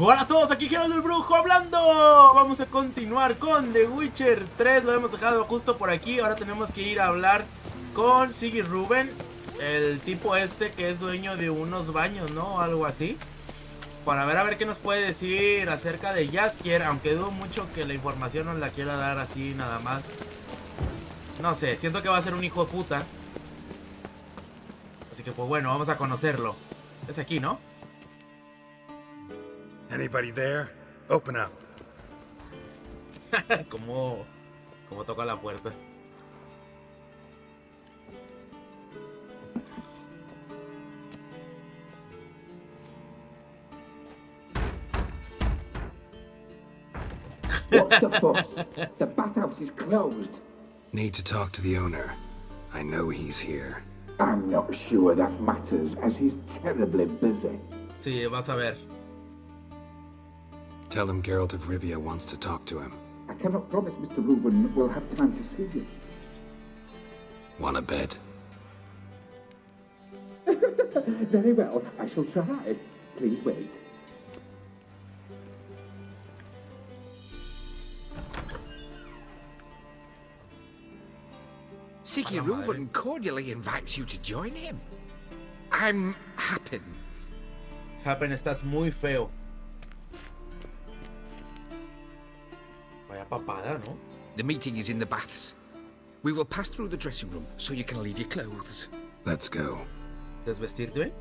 Hola a todos, aquí Gerald del Brujo hablando. Vamos a continuar con The Witcher 3. Lo hemos dejado justo por aquí. Ahora tenemos que ir a hablar con Siggy Rubén, el tipo este que es dueño de unos baños, ¿no? Algo así. Para ver a ver qué nos puede decir acerca de Jaskier. Aunque dudo mucho que la información nos la quiera dar así nada más. No sé, siento que va a ser un hijo de puta. Así que pues bueno, vamos a conocerlo. Es aquí, ¿no? Anybody there? Open up. como toca la puerta. What's the fuss? The bathhouse is closed. Need to talk to the owner. I know he's here. I'm not sure that matters, as he's terribly busy. Sí, vas a ver. Tell him Geralt of Rivia wants to talk to him. I cannot promise Mr. Reuben will have time to see you. Wanna bet? Very well, I shall try. Please wait. Siggy Reuben cordially invites you to join him. I'm Happen. Happen, estás muy feo. Vaya papada, ¿no? The meeting is in the baths. We will pass through the dressing room so you can leave your clothes. Let's go. ¿Desvestirte?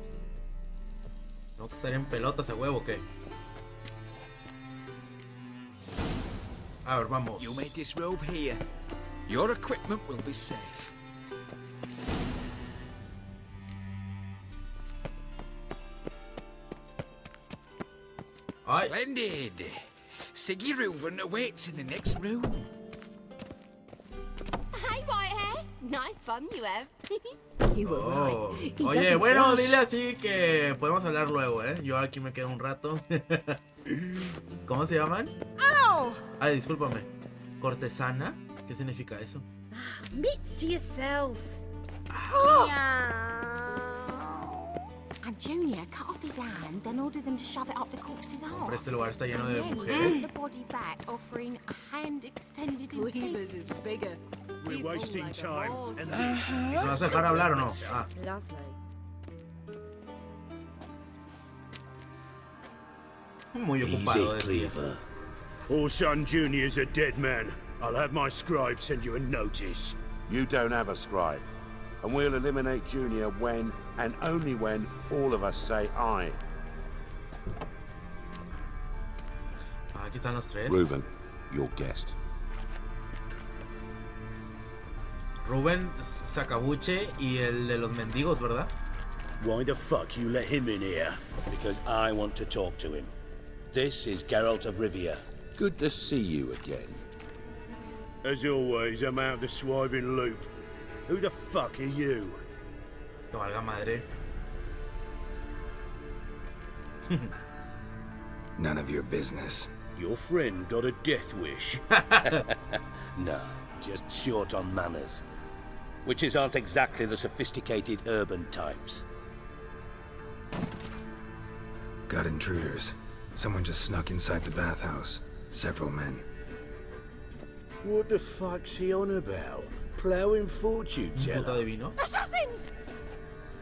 ¿No que estar en pelotas a huevo o qué? A ver, vamos. You may disrobe here. Your equipment will be safe. Ay. Splendid. Siggy Reuben awaits in the next room. Hey, Whitehair. Nice bum you have. You were Oh. right. He Oye, doesn't bueno, brush. dile así que podemos hablar luego, ¿eh? Yo aquí me quedo un rato. ¿Cómo se llaman? Oh, Ay, discúlpame. ¿Cortesana? ¿Qué significa eso? admits to yourself. And Junior cut off his hand, then ordered them to shove it up the corpse's arse. Hombre, este lugar está lleno de And then he mujeres. sent the body back, offering a hand extended in Cleavers peace. is bigger. We're wasting time, and ¿Me vas a dejar hablar o no? Ah. Lovely. Muy ocupado, decía. Orson Jr.'s a dead man. I'll have my scribe send you a notice. You don't have a scribe, and we'll eliminate Junior when, and only when, all of us say aye. Ah, aquí están los tres. Reuben, your guest. Rubén, Sacabuche y el de los mendigos, ¿verdad? Why the fuck you let him in here? Because I want to talk to him. This is Geralt of Rivia. Good to see you again. As always, I'm out of the swiving loop. Who the fuck are you? Que valga madre. None of your business. Your friend got a death wish. No, just short on manners. Witches aren't exactly the sophisticated urban types. Got intruders. Someone just snuck inside the bathhouse. Several men. What the fuck's he on about? Plowing fortune Un puto teller? adivino. Assassins!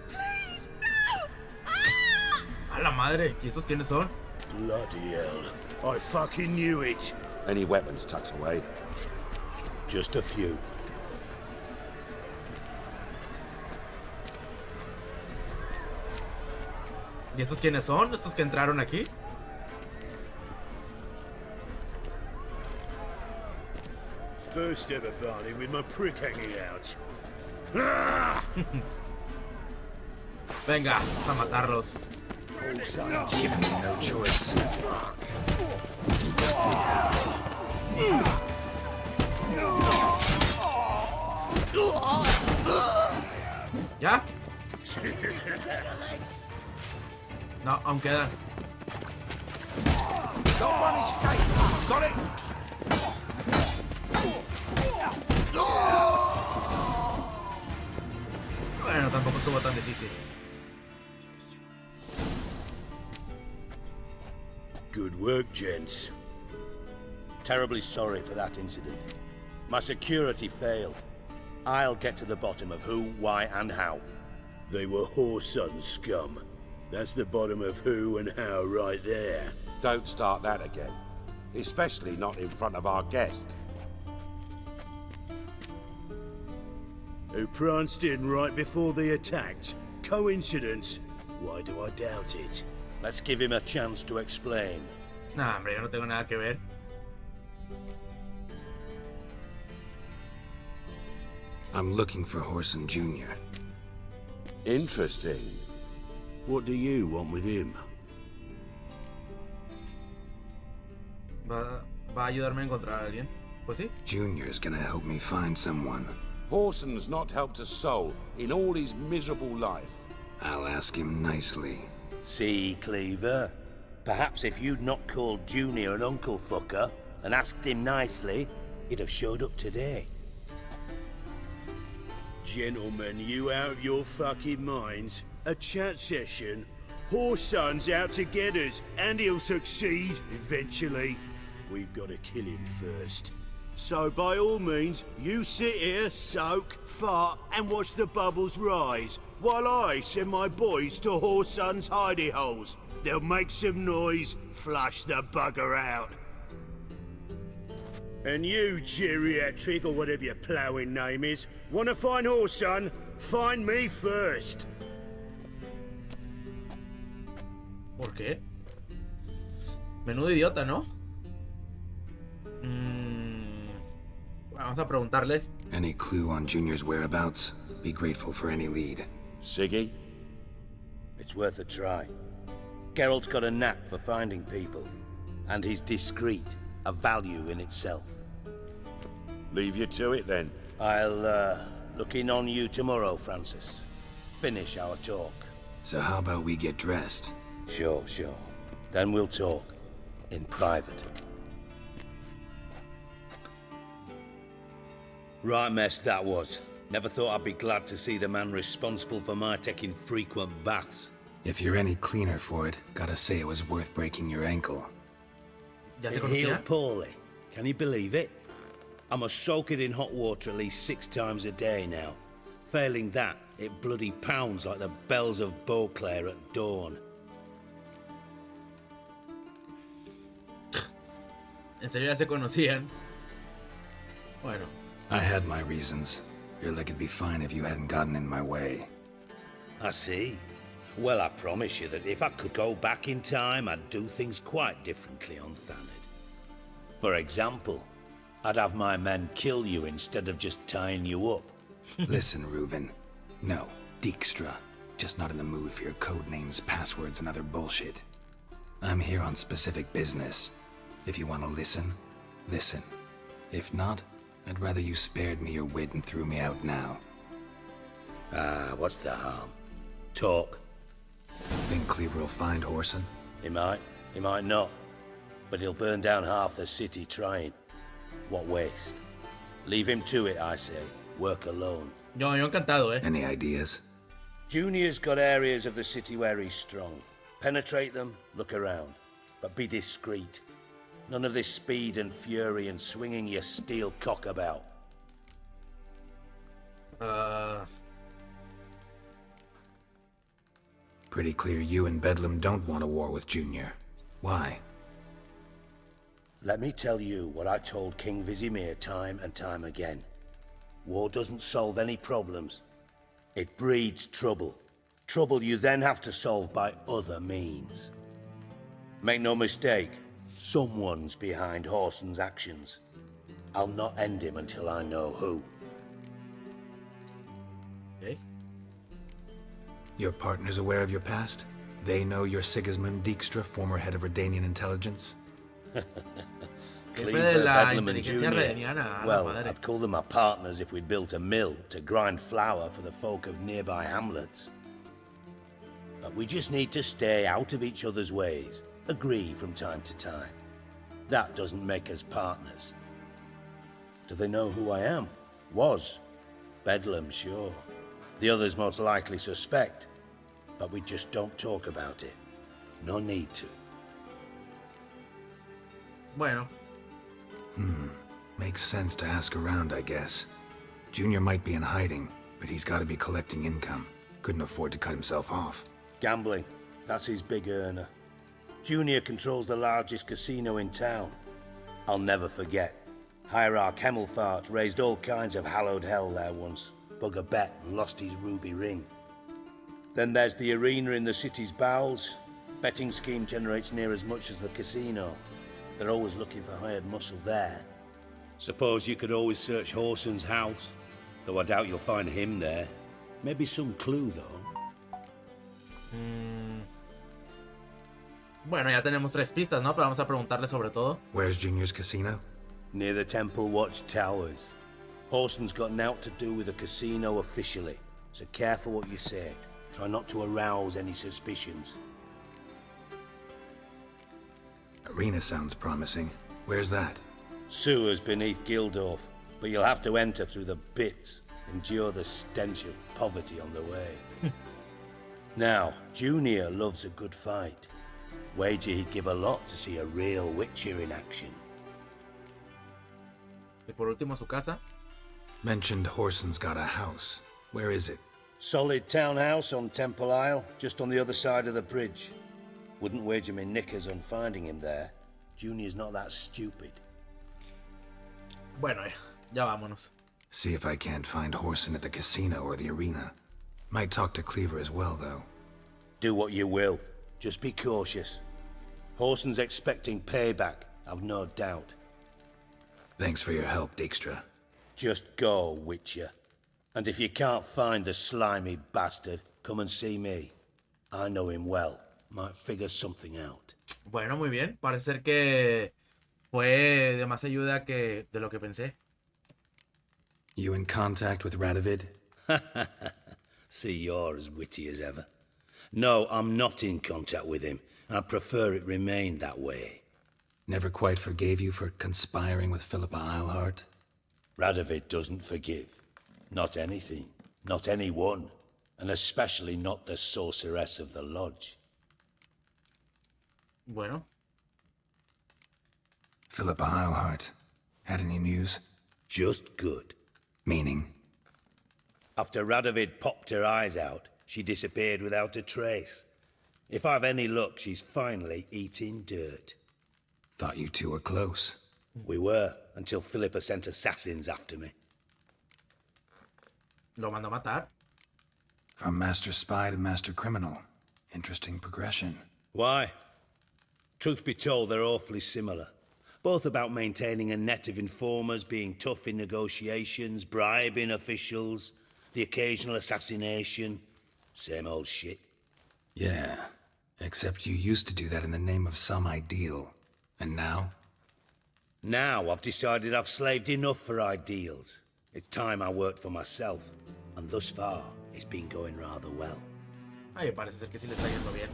Please, no! Ah! A la madre. ¿Y esos quiénes son? Bloody hell. I fucking knew it. Any weapons tucked away? Just a few. ¿Y estos quiénes son? ¿Estos que entraron aquí? First ever party with my prick hanging out. Venga, vamos a matarlos. Giving me no choice. ¿Ya? No, aún quedan. Don't want to escape. Got it? Bueno, tampoco estuvo tan difícil. Good work, gents. Terribly sorry for that incident. My security failed. I'll get to the bottom of who, why, and how. They were whoreson scum. That's the bottom of who and how right there. Don't start that again. Especially not in front of our guest. Who pranced in right before they attacked. Coincidence? Why do I doubt it? Let's give him a chance to explain. Nah, hombre, yo no tengo nada que ver. I'm looking for Horson Jr. Interesting. What do you want with him? Va a ayudarme a encontrar a alguien. Pues sí. Junior's gonna help me find someone. Horson's not helped a soul in all his miserable life. I'll ask him nicely. See, Cleaver? Perhaps if you'd not called Junior an uncle fucker and asked him nicely, he'd have showed up today. Gentlemen, you out of your fucking minds? A chat session? Horson's out to get us, and he'll succeed eventually. We've got to kill him first. So by all means, you sit here, soak, fart, and watch the bubbles rise, while I send my boys to Horson's hidey holes. They'll make some noise, flush the bugger out. And you, geriatric, or whatever your ploughing name is, wanna find Horson? Find me first. ¿Por qué? Menudo idiota, ¿no? Vamos a preguntarle. Any clue on Junior's whereabouts? Be grateful for any lead. Siggy? It's worth a try. Geralt's got a knack for finding people, and he's discreet, a value in itself. Leave you to it then. I'll look in on you tomorrow, Francis. Finish our talk. So how about we get dressed? Sure. Then we'll talk. In private. Right mess that was. Never thought I'd be glad to see the man responsible for my taking frequent baths. If you're any cleaner for it, gotta say it was worth breaking your ankle. ¿Ya se It healed conocía? poorly. Can you believe it? I must soak it in hot water at least 6 times a day now. Failing that, it bloody pounds like the bells of Beauclair at dawn. ¿En serio ya se conocían? Bueno. I had my reasons. Your leg would be fine if you hadn't gotten in my way. I see. Well, I promise you that if I could go back in time, I'd do things quite differently on Thanid. For example, I'd have my men kill you instead of just tying you up. Listen, Reuven. No, Dijkstra. Just not in the mood for your code names, passwords, and other bullshit. I'm here on specific business. If you want to listen, listen. If not, I'd rather you spared me your wit and threw me out now. What's the harm? Talk. Think Cleaver will find Horson? He might not. But he'll burn down half the city trying. What waste? Leave him to it, I say. Work alone. Yo encantado, eh. Any ideas? Junior's got areas of the city where he's strong. Penetrate them, look around. But be discreet. None of this speed and fury and swinging your steel cock about. Pretty clear you and Bedlam don't want a war with Junior. Why? Let me tell you what I told King Vizimir time and time again. War doesn't solve any problems. It breeds trouble. Trouble you then have to solve by other means. Make no mistake, someone's behind Horson's actions. I'll not end him until I know who. Okay. Your partner's aware of your past? They know you're Sigismund Dijkstra, former head of Redanian intelligence? Jefe de la inteligencia redaniana, a la Well, madre. I'd call them my partners if we'd built a mill to grind flour for the folk of nearby hamlets. But we just need to stay out of each other's ways, agree from time to time. That doesn't make us partners. Do they know who I am? Was. Bedlam, sure. The others most likely suspect. But we just don't talk about it. No need to. Bueno. Makes sense to ask around, I guess. Junior might be in hiding, but he's got to be collecting income. Couldn't afford to cut himself off. Gambling. That's his big earner. Junior controls the largest casino in town. I'll never forget. Hierarch Hemmelfart raised all kinds of hallowed hell there once. Bug a bet and lost his ruby ring. Then there's the arena in the city's bowels. Betting scheme generates near as much as the casino. They're always looking for hired muscle there. Suppose you could always search Horson's house. Though I doubt you'll find him there. Maybe some clue, though. Bueno, ya tenemos 3 pistas, ¿no? Pero vamos a preguntarle sobre todo. Where's Junior's casino? Near the Temple Watch Towers. Horson's got naught to do with the casino officially. So careful what you say. Try not to arouse any suspicions. Arena sounds promising. Where's that? Sewers beneath Gildorf, but you'll have to enter through the bits, endure the stench of poverty on the way. Now, Junior loves a good fight. Wager he'd give a lot to see a real Witcher in action. Y por último, su casa. Mentioned Horson's got a house. Where is it? Solid townhouse on Temple Isle, just on the other side of the bridge. Wouldn't wager me knickers on finding him there. Junior's not that stupid. Bueno, ya vámonos. See if I can't find Horson at the casino or the arena. Might talk to Cleaver as well, though. Do what you will. Just be cautious. Horson's expecting payback, I've no doubt. Thanks for your help, Dijkstra. Just go, Witcher. And if you can't find the slimy bastard, come and see me. I know him well. Might figure something out. Bueno, muy bien. Parece ser que fue de más ayuda que de lo que pensé. You in contact with Radovid? See, you're as witty as ever. No, I'm not in contact with him. I prefer it remained that way. Never quite forgave you for conspiring with Philippa Eilhart? Radovid doesn't forgive. Not anything. Not anyone. And especially not the sorceress of the lodge. Bueno. Philippa Eilhart. Had any news? Just good. Meaning? After Radovid popped her eyes out, she disappeared without a trace. If I've any luck, she's finally eating dirt. Thought you two were close. We were, until Philippa sent assassins after me. Lo mandó a matar. From master spy to master criminal. Interesting progression. Why? Truth be told, they're awfully similar. Both about maintaining a net of informers, being tough in negotiations, bribing officials, the occasional assassination. Same old shit. Yeah, except you used to do that in the name of some ideal. And now? Now I've decided I've slaved enough for ideals. It's time I worked for myself. And thus far, it's been going rather well. Ay, parece ser que sí le está yendo bien.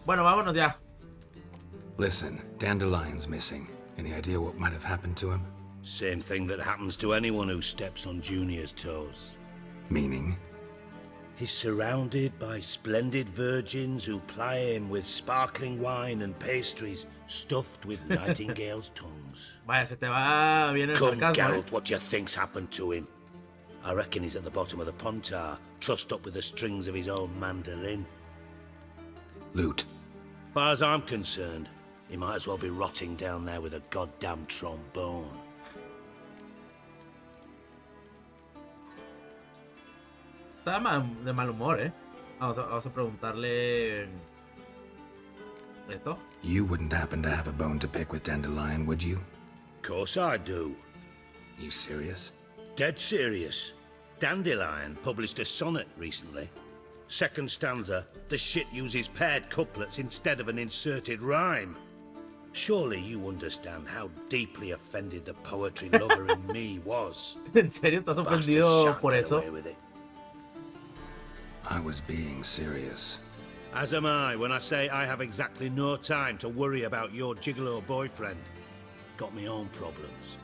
Bueno, vámonos ya. Listen, Dandelion's missing. Any idea what might have happened to him? Same thing that happens to anyone who steps on Junior's toes. Meaning? He's surrounded by splendid virgins who ply him with sparkling wine and pastries stuffed with nightingales' tongues. Vaya, se te va bien el Come, sarcasmo, Geralt, what do you think's happened to him? I reckon he's at the bottom of the Pontar, trussed up with the strings of his own mandolin. Loot. Far as I'm concerned, he might as well be rotting down there with a goddamn trombone. Está de mal humor, ¿eh? Vamos a preguntarle... ¿Esto? You wouldn't happen to have a bone to pick with Dandelion, would you? Course I do. You serious? Dead serious. Dandelion published a sonnet recently. Second stanza, the shit uses paired couplets instead of an inserted rhyme. Surely you understand how deeply offended the poetry lover in me was. ¿En serio estás ofendido por eso? I was being serious. As am I when I say I have exactly no time to worry about your gigolo boyfriend. Got me own problems.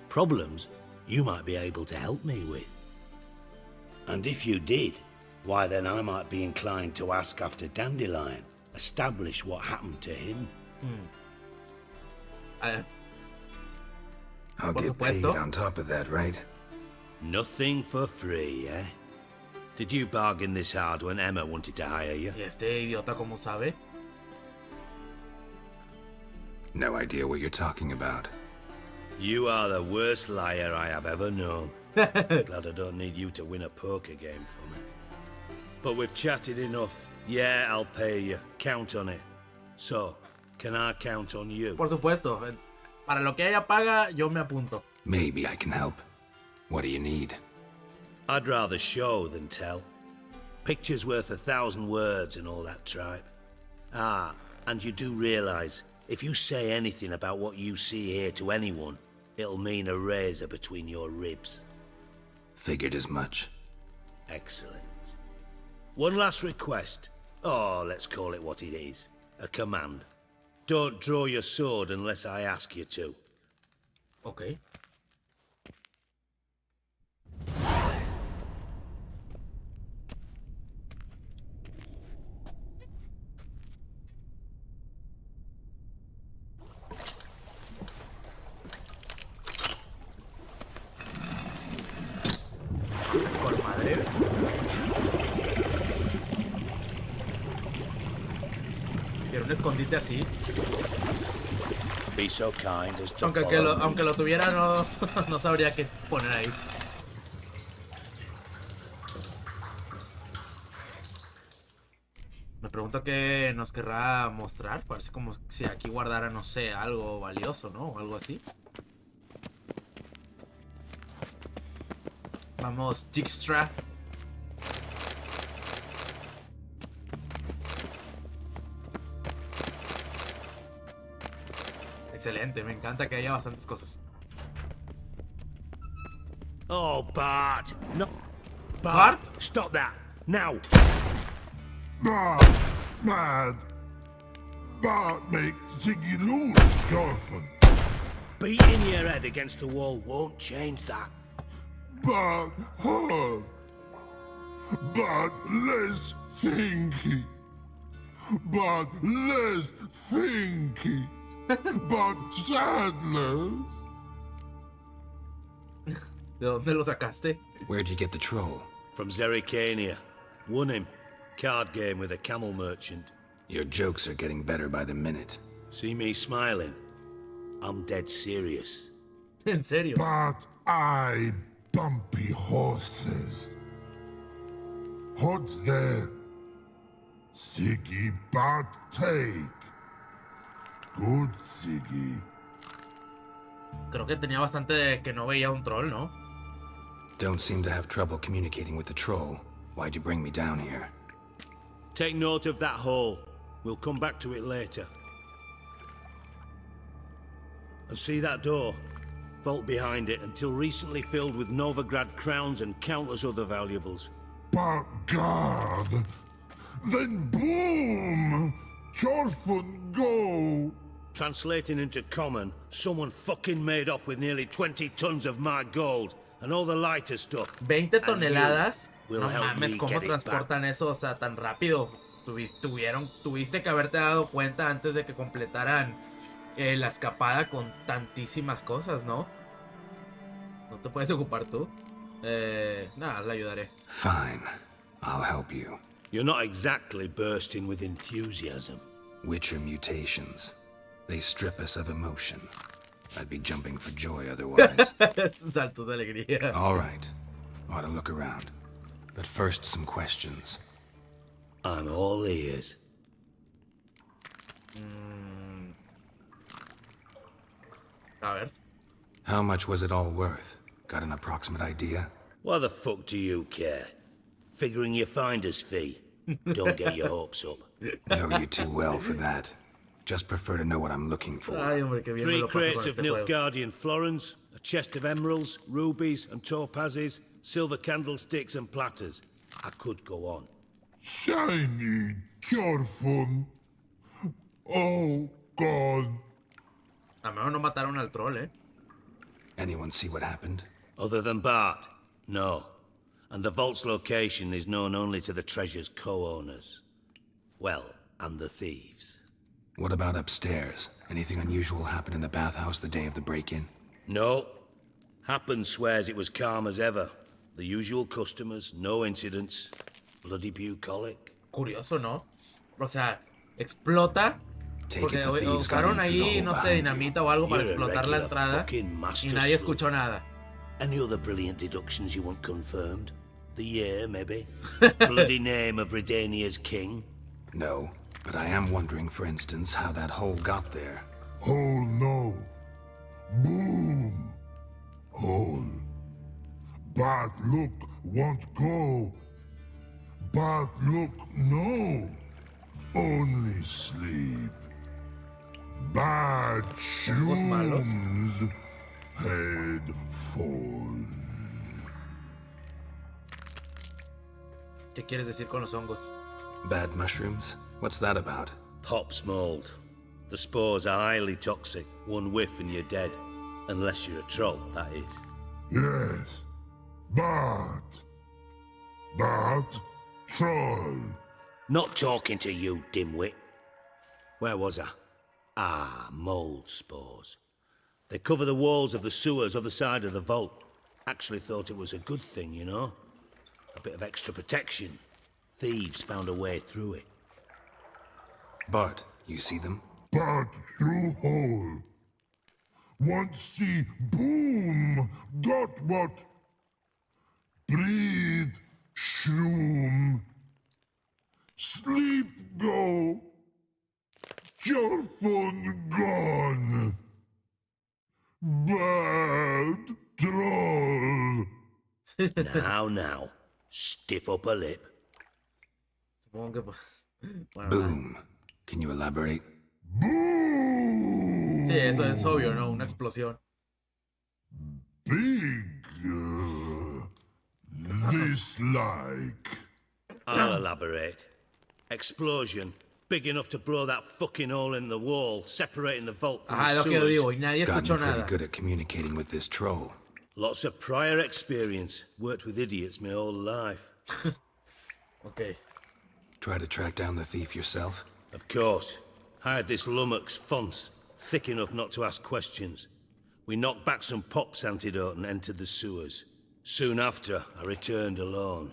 Problems you might be able to help me with. And if you did, why then I might be inclined to ask after Dandelion, establish what happened to him. I'll Por get paid supuesto. on top of that, right? Nothing for free, eh? Did you bargain this hard when Emma wanted to hire you? Y este idiota, ¿cómo sabe? No idea what you're talking about. You are the worst liar I have ever known. Glad I don't need you to win a poker game for me. But we've chatted enough. Yeah, I'll pay you. Count on it. So, can I count on you? Por supuesto. Para lo que ella paga, yo me apunto. Maybe I can help. What do you need? I'd rather show than tell. Picture's worth 1,000 words and all that tripe. Ah, and you do realize, if you say anything about what you see here to anyone, it'll mean a razor between your ribs. Figured as much. Excellent. One last request. Oh, let's call it what it is. A command. Don't draw your sword unless I ask you to. Ok. Es por madre. Quiero un escondite así. Be so kind as to Aunque, follow me. aunque lo tuviera, no, no sabría qué poner ahí. Me pregunto qué nos querrá mostrar. Parece como si aquí guardara, no sé, algo valioso, ¿no? O algo así. Vamos, Dijkstra. Excelente, me encanta que haya bastantes cosas. Oh, Bart! No. Bart? Stop that! Now! Mad. Bart makes Ziggy lose, Jorfin. Beating your head against the wall won't change that. But hard. But less thinky. But less thinky. But sadness. ¿De dónde lo sacaste? Where'd you get the troll? From Zerrikania. Won him. Card game with a camel merchant. Your jokes are getting better by the minute. See me smiling? I'm dead serious. ¿En serio? But I bumpy horses. What's there? Ziggy but take. Good Ziggy. Creo que tenía bastante de que no veía un troll, ¿no? Don't seem to have trouble communicating with the troll. Why'd you bring me down here? Take note of that hole. We'll come back to it later. And see that door? Vault behind it, until recently filled with Novigrad crowns and countless other valuables. But God. Then boom! Jorfin go! Translating into common, someone fucking made off with nearly 20 tons of my gold and all the lighter stuff. 20 toneladas. will No help mames, me ¿cómo get it transportan eso? O sea, tan rápido. Tuviste que haberte dado cuenta antes de que completaran la escapada con tantísimas cosas, ¿no? ¿No te puedes ocupar tú? Nada, le ayudaré. Fine. I'll help you. You're not exactly bursting with enthusiasm. Witcher mutations. They strip us of emotion. I'd be jumping for joy otherwise. Saltos de alegría. All right. Ought to look around. But first, some questions. I'm all ears. A ver. How much was it all worth? Got an approximate idea? Why the fuck do you care? Figuring your finder's fee. Don't get your hopes up. Know you too well for that. Just prefer to know what I'm looking for. Ay, hombre, qué bien me 3 lo paso con crates of este juego. Nilfgaardian florins, a chest of emeralds, rubies and topazes, silver candlesticks and platters. I could go on. Shiny Jorfin. Oh, God. A menos no mataron al troll, ¿eh? Anyone see what happened? Other than Bart? No. And the vault's location is known only to the treasure's co-owners. Well, and the thieves. What about upstairs? Anything unusual happen in the bathhouse the day of the break-in? No. Happen swears it was calm as ever. The usual customers, no incidents. Bloody bucolic. Curioso, ¿no? O sea, explota porque Take it the thieves got usaron in through the ahí, hole no sé, behind you. dinamita o algo para You're a explotar la regular entrada fucking y master nadie sleuth. escuchó nada. Any other brilliant deductions you want confirmed? The year, maybe? Bloody name of Redania's king? No, but I am wondering, for instance, how that hole got there. Hole no. Boom. Hole. Bad look won't go. Bad look no. Only sleep. Bad malos. shoes. Head falls. ¿Qué quieres decir con los hongos? Bad mushrooms? What's that about? Pop's mold. The spores are highly toxic. One whiff and you're dead. Unless you're a troll, that is. Yes. Bad. Bad troll. Not talking to you, dimwit. Where was I? Ah, mold spores. They cover the walls of the sewers other side of the vault. Actually thought it was a good thing, you know? A bit of extra protection. Thieves found a way through it. Bart, you see them? Bad through hole. Want see boom. Got what? Breathe. Shroom. Sleep go. Your phone gone. Bad troll. Now. Stiff upper lip. Supongo que... Bueno, Boom. Can you elaborate? Boom. sí, eso es obvio, ¿no? Una explosión. Big. This like. I'll elaborate. Explosion. Big enough to blow that fucking hole in the wall, separating the vault from Ah, the es lo que yo sewers. digo, y nadie escuchó Gotten pretty nada. good at communicating with this troll. Lots of prior experience. Worked with idiots my whole life. Ok. Try to track down the thief yourself? Of course. Hired this lummox, Fonce, thick enough not to ask questions. We knocked back some Pop's antidote and entered the sewers. Soon after, I returned alone.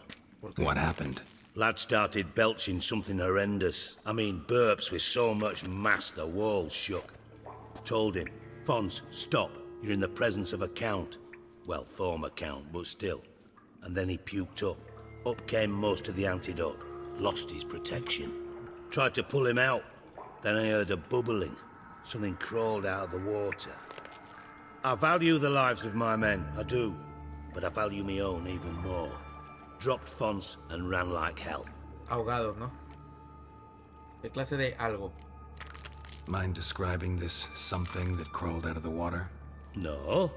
What happened? Lad started belching something horrendous. I mean, burps with so much mass the walls shook. Told him, Fonce, stop. You're in the presence of a count. Well, former count, but still. And then he puked up. Up came most of the antidote. Lost his protection. Tried to pull him out. Then I heard a bubbling. Something crawled out of the water. I value the lives of my men, I do. But I value my own even more. Dropped Fonce and ran like hell. Ahogados, ¿no? ¿Qué clase de algo? Mind describing this something that crawled out of the water? No.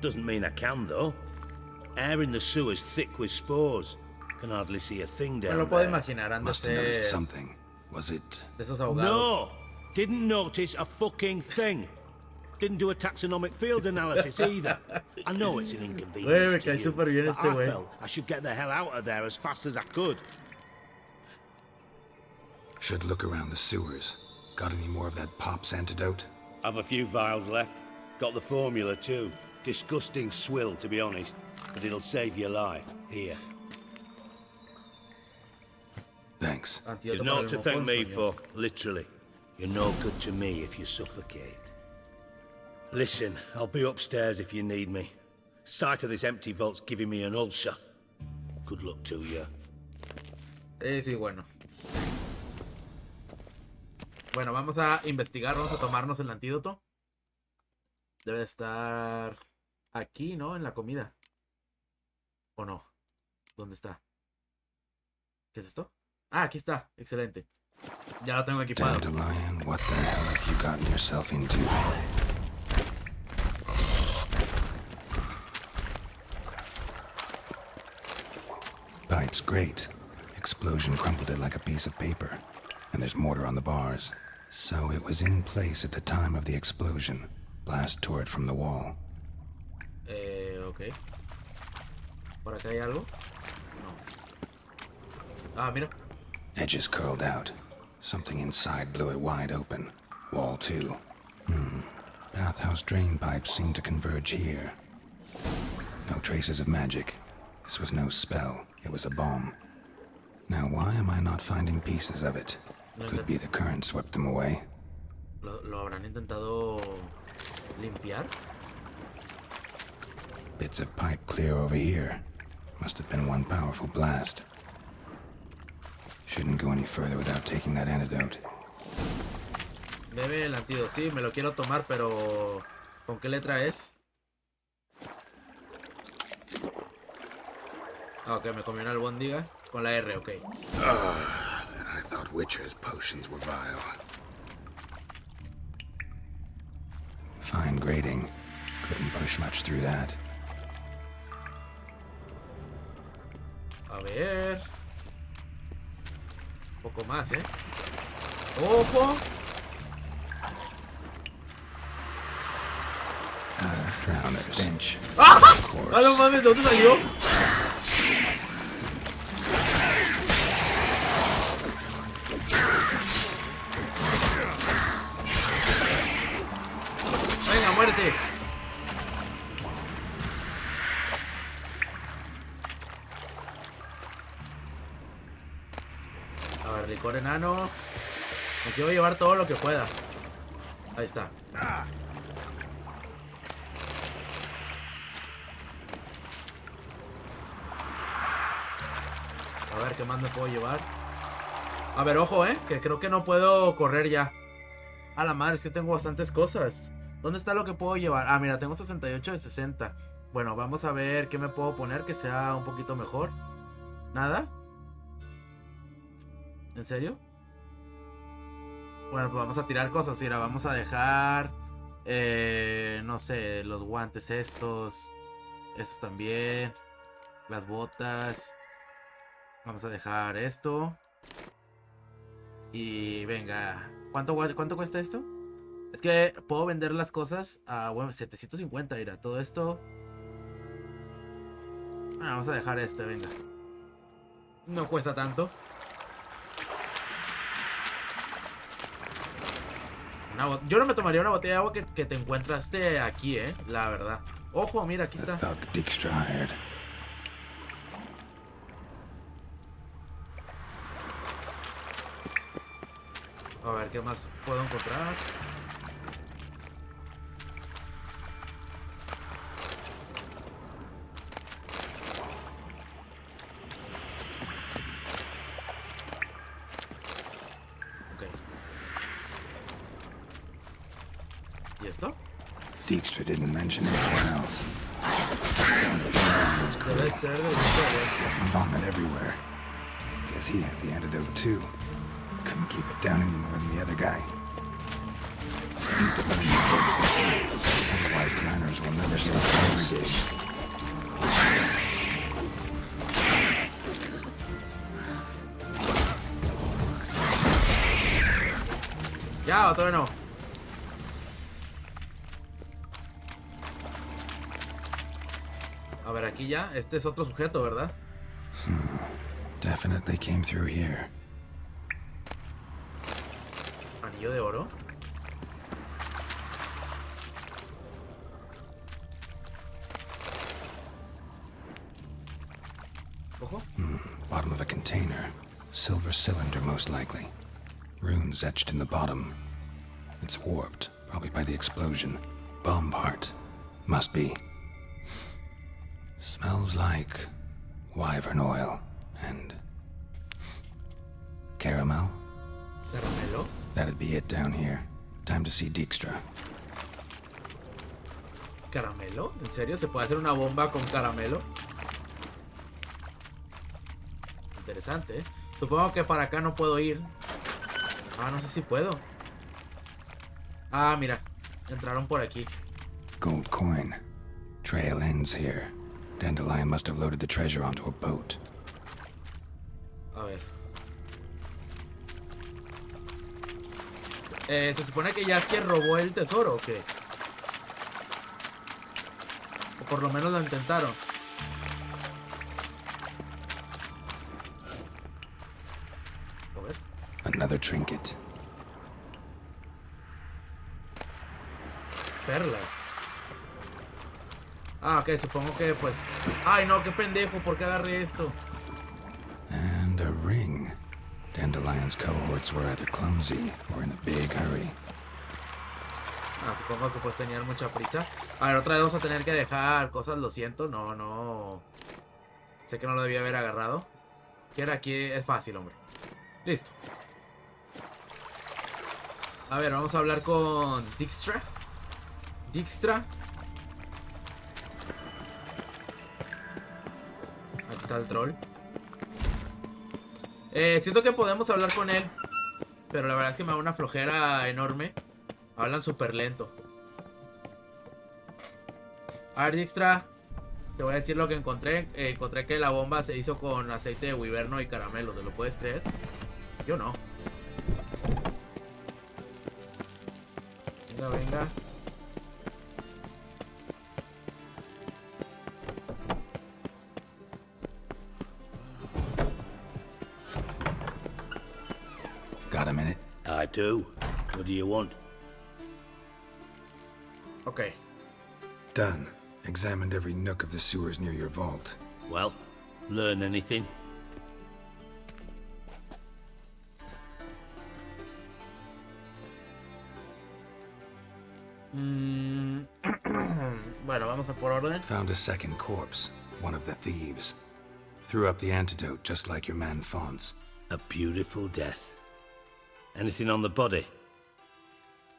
Doesn't mean I can, though. Air in the sewer's thick with spores. Can hardly see a thing Me down lo puedo there. imaginar, han de Must have noticed ser something. Was it... de esos ahogados. No! Didn't notice a fucking thing. Didn't do a taxonomic field analysis either. I know it's an Güey, me inconvenience to cae you, súper bien but este I güey. felt I should get the hell out of there as fast as I could. Should look around the sewers. Got any more of that Pop's antidote? I've a few vials left. Got the formula too. Disgusting swill, to be honest. But it'll save your life. Here. Thanks. Antídoto You've para el not to moco thank en me sueños. for, literally. You're no good to me if you suffocate. Listen, I'll be upstairs if you need me. Sight of this empty vault's giving me an ulcer. Good luck to you. Sí, bueno. Bueno, vamos a investigar, vamos a tomarnos el antídoto. Debe estar aquí, ¿no? En la comida. ¿O no? ¿Dónde está? ¿Qué es esto? Ah, aquí está. Excelente. Ya lo tengo equipado. Dandelion, what the hell have you gotten yourself into? Pipe's great. Explosion crumpled it like a piece of paper. And there's mortar on the bars. So it was in place at the time of the explosion. Blast tore it from the wall. Ok. ¿Por acá hay algo? No. Ah, mira. Edges curled out. Something inside blew it wide open. Wall 2. Bathhouse drain pipes seem to converge here. No traces of magic. This was no spell. It was a bomb. Now why am I not finding pieces of it? Could be the current swept them away. ¿Lo habrán intentado limpiar? Bits of pipe clear over here. Must have been one powerful blast. Shouldn't go any further without taking that antidote. Debe el antídoto, sí, me lo quiero tomar, pero ¿con qué letra es? Ok, me comió una albóndiga con la R, ok. And I thought Witcher's potions were vile. Fine grating. Couldn't push much through that. A ver. Un poco más, ¡Ojo! Stench. ¡Ah! ¡Ah, no mames! ¿De dónde salió? ¡Venga, muerte! A ver, licor enano. Me quiero llevar todo lo que pueda. Ahí está. A ver, ¿qué más me puedo llevar? A ver, ojo, que creo que no puedo correr ya. A la madre, es que tengo bastantes cosas. ¿Dónde está lo que puedo llevar? Ah, mira, tengo 68 de 60. Bueno, vamos a ver qué me puedo poner que sea un poquito mejor. ¿Nada? ¿En serio? Bueno, pues vamos a tirar cosas. Mira, vamos a dejar... no sé, los guantes estos. Estos también. Las botas. Vamos a dejar esto. Y venga. ¿Cuánto cuesta esto? Es que puedo vender las cosas a, bueno, 750, mira. Todo esto. Vamos a dejar este, venga. No cuesta tanto. Yo no me tomaría una botella de agua que te encuentraste aquí, la verdad. Ojo, mira, aquí está. A ver, ¿qué más puedo encontrar? Ok. ¿Y esto? Dijkstra didn't mention anything else. Debe ser de vomit everywhere. Guess he had the antidote too. Couldn't keep it down any more than the other guy. Otherwise, miners will never stop every day. Ya, todavía no. A ver, aquí ya. Este es otro sujeto, ¿verdad? Definitely came through here. Anillo de oro. Ojo. Bottom of a container. Silver cylinder, most likely. Runes etched in the bottom. It's warped, probably by the explosion. Bomb part. Must be. Smells like wyvern oil and caramel. Caramelo. That'd be it down here. Time to see Dijkstra. ¿Caramelo? ¿En serio? ¿Se puede hacer una bomba con caramelo? Interesante, Supongo que para acá no puedo ir. Ah, no sé si puedo. Ah, mira. Entraron por aquí. Gold coin. Trail ends here. Dandelion must have loaded the treasure onto a boat. A ver. ¿Se supone que Jaskier robó el tesoro o qué? O por lo menos lo intentaron. A ver. A Another trinket. Perlas. Ah, ok, supongo que pues... Ay, no, qué pendejo, ¿por qué agarré esto? And a ring. Dandelion's cohorts were either clumsy or in a big hurry. Ah, supongo que pues tenían mucha prisa. A ver, otra vez vamos a tener que dejar cosas, lo siento. No. Sé que no lo debía haber agarrado. Que era aquí, es fácil, hombre. Listo. A ver, vamos a hablar con Dijkstra. Aquí está el troll. Siento que podemos hablar con él, pero la verdad es que me da una flojera enorme. Hablan súper lento. A ver, Dijkstra, te voy a decir lo que encontré. Encontré que la bomba se hizo con aceite de wiberno y caramelo. ¿Te lo puedes creer? Yo no. Venga. Got a minute? I do. What do you want? Ok. Done. Examined every nook of the sewers near your vault. Well, learn anything? Bueno, vamos a por orden. Found a second corpse, one of the thieves. Threw up the antidote just like your man Fonz. A beautiful death. Anything on the body?